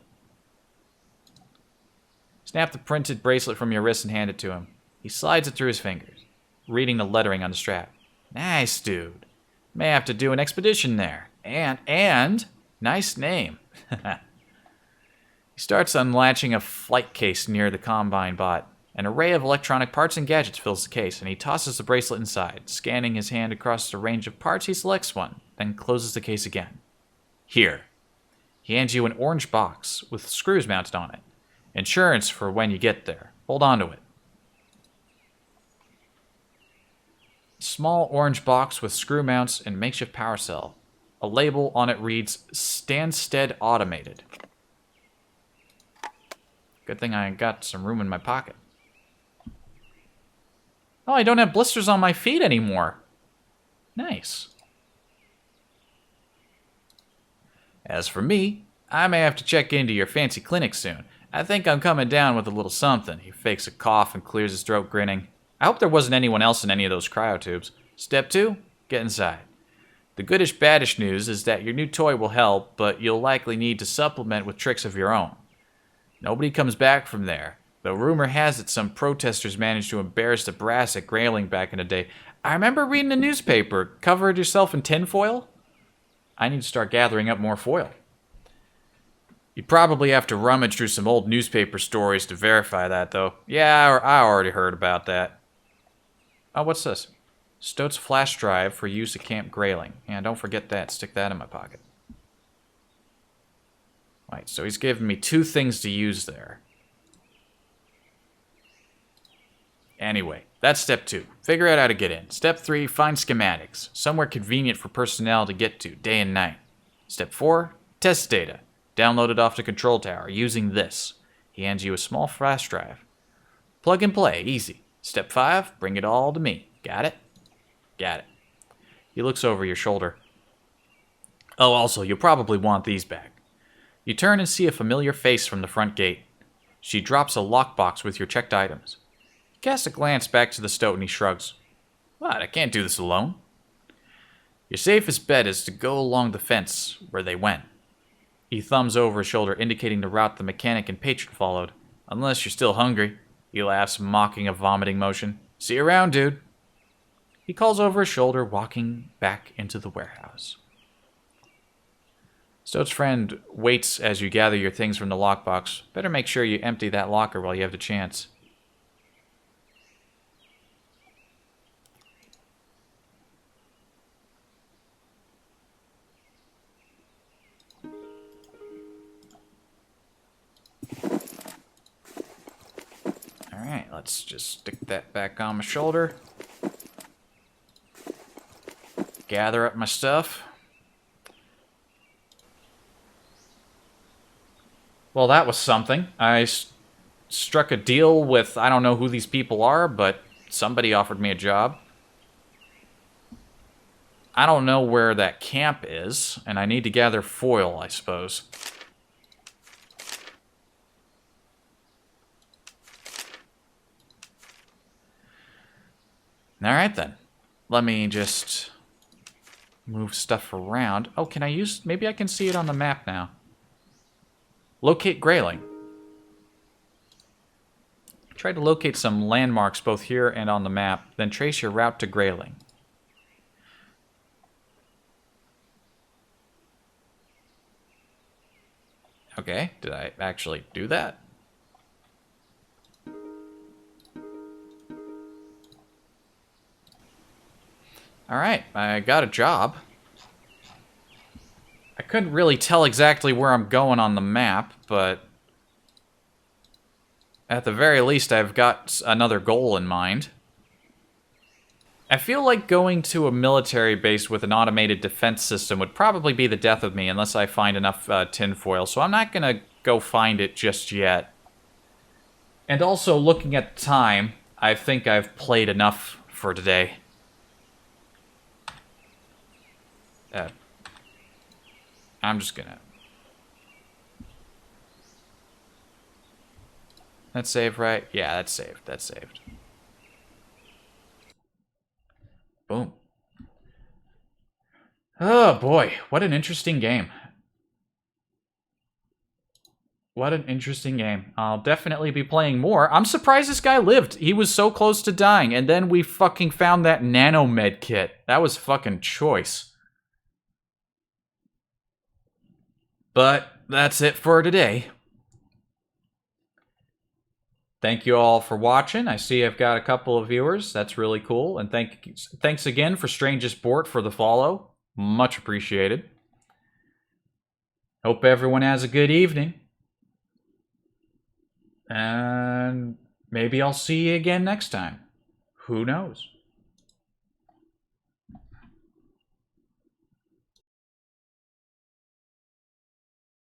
Snap the printed bracelet from your wrist and hand it to him. He slides it through his fingers, reading the lettering on the strap. Nice, dude. May have to do an expedition there. And nice name. He starts unlatching a flight case near the Combine bot. An array of electronic parts and gadgets fills the case, and he tosses the bracelet inside. Scanning his hand across the range of parts, he selects one, then closes the case again. Here. He hands you an orange box with screws mounted on it. Insurance for when you get there. Hold on to it. Small orange box with screw mounts and makeshift power cell. A label on it reads, Stansted Automated. Good thing I got some room in my pocket. Oh, I don't have blisters on my feet anymore. Nice. As for me, I may have to check into your fancy clinic soon. I think I'm coming down with a little something. He fakes a cough and clears his throat, grinning. I hope there wasn't anyone else in any of those cryotubes. Step 2, get inside. The goodish baddish news is that your new toy will help, but you'll likely need to supplement with tricks of your own. Nobody comes back from there, though rumor has it some protesters managed to embarrass the brass at Grayling back in the day. I remember reading a newspaper. Covered yourself in tinfoil? I need to start gathering up more foil. You'd probably have to rummage through some old newspaper stories to verify that, though. Yeah, I already heard about that. Oh, what's this? Stote's flash drive for use at Camp Grayling. Yeah, don't forget that. Stick that in my pocket. Right, so he's given me 2 things to use there. Anyway, that's step 2. Figure out how to get in. Step 3, find schematics. Somewhere convenient for personnel to get to, day and night. Step 4, test data. Download it off the control tower using this. He hands you a small flash drive. Plug and play, easy. Step 5, bring it all to me. Got it? Got it. He looks over your shoulder. Oh, also, you'll probably want these back. You turn and see a familiar face from the front gate. She drops a lockbox with your checked items. He casts a glance back to the Stoat and he shrugs. What? I can't do this alone. Your safest bet is to go along the fence where they went. He thumbs over his shoulder, indicating the route the mechanic and patron followed. Unless you're still hungry. He laughs, mocking a vomiting motion. See you around, dude. He calls over his shoulder, walking back into the warehouse. Stoat's friend waits as you gather your things from the lockbox. Better make sure you empty that locker while you have the chance. Alright, let's just stick that back on my shoulder. Gather up my stuff. Well, that was something. I struck a deal with, I don't know who these people are, but somebody offered me a job. I don't know where that camp is, and I need to gather foil, I suppose. Alright then. Let me just move stuff around. Oh, can I use... Maybe I can see it on the map now. Locate Grayling. Try to locate some landmarks both here and on the map, then trace your route to Grayling. Okay, did I actually do that? Alright, I got a job. I couldn't really tell exactly where I'm going on the map, but at the very least I've got another goal in mind. I feel like going to a military base with an automated defense system would probably be the death of me unless I find enough tinfoil, so I'm not gonna go find it just yet. And also, looking at the time, I think I've played enough for today. I'm just gonna... That's saved, right? Yeah, that's saved. That's saved. Boom. Oh, boy. What an interesting game. What an interesting game. I'll definitely be playing more. I'm surprised this guy lived. He was so close to dying, and then we fucking found that nanomed kit. That was fucking choice. But that's it for today. Thank you all for watching. I see I've got a couple of viewers. That's really cool. And thanks again for Strangest Bort for the follow. Much appreciated. Hope everyone has a good evening. And maybe I'll see you again next time. Who knows?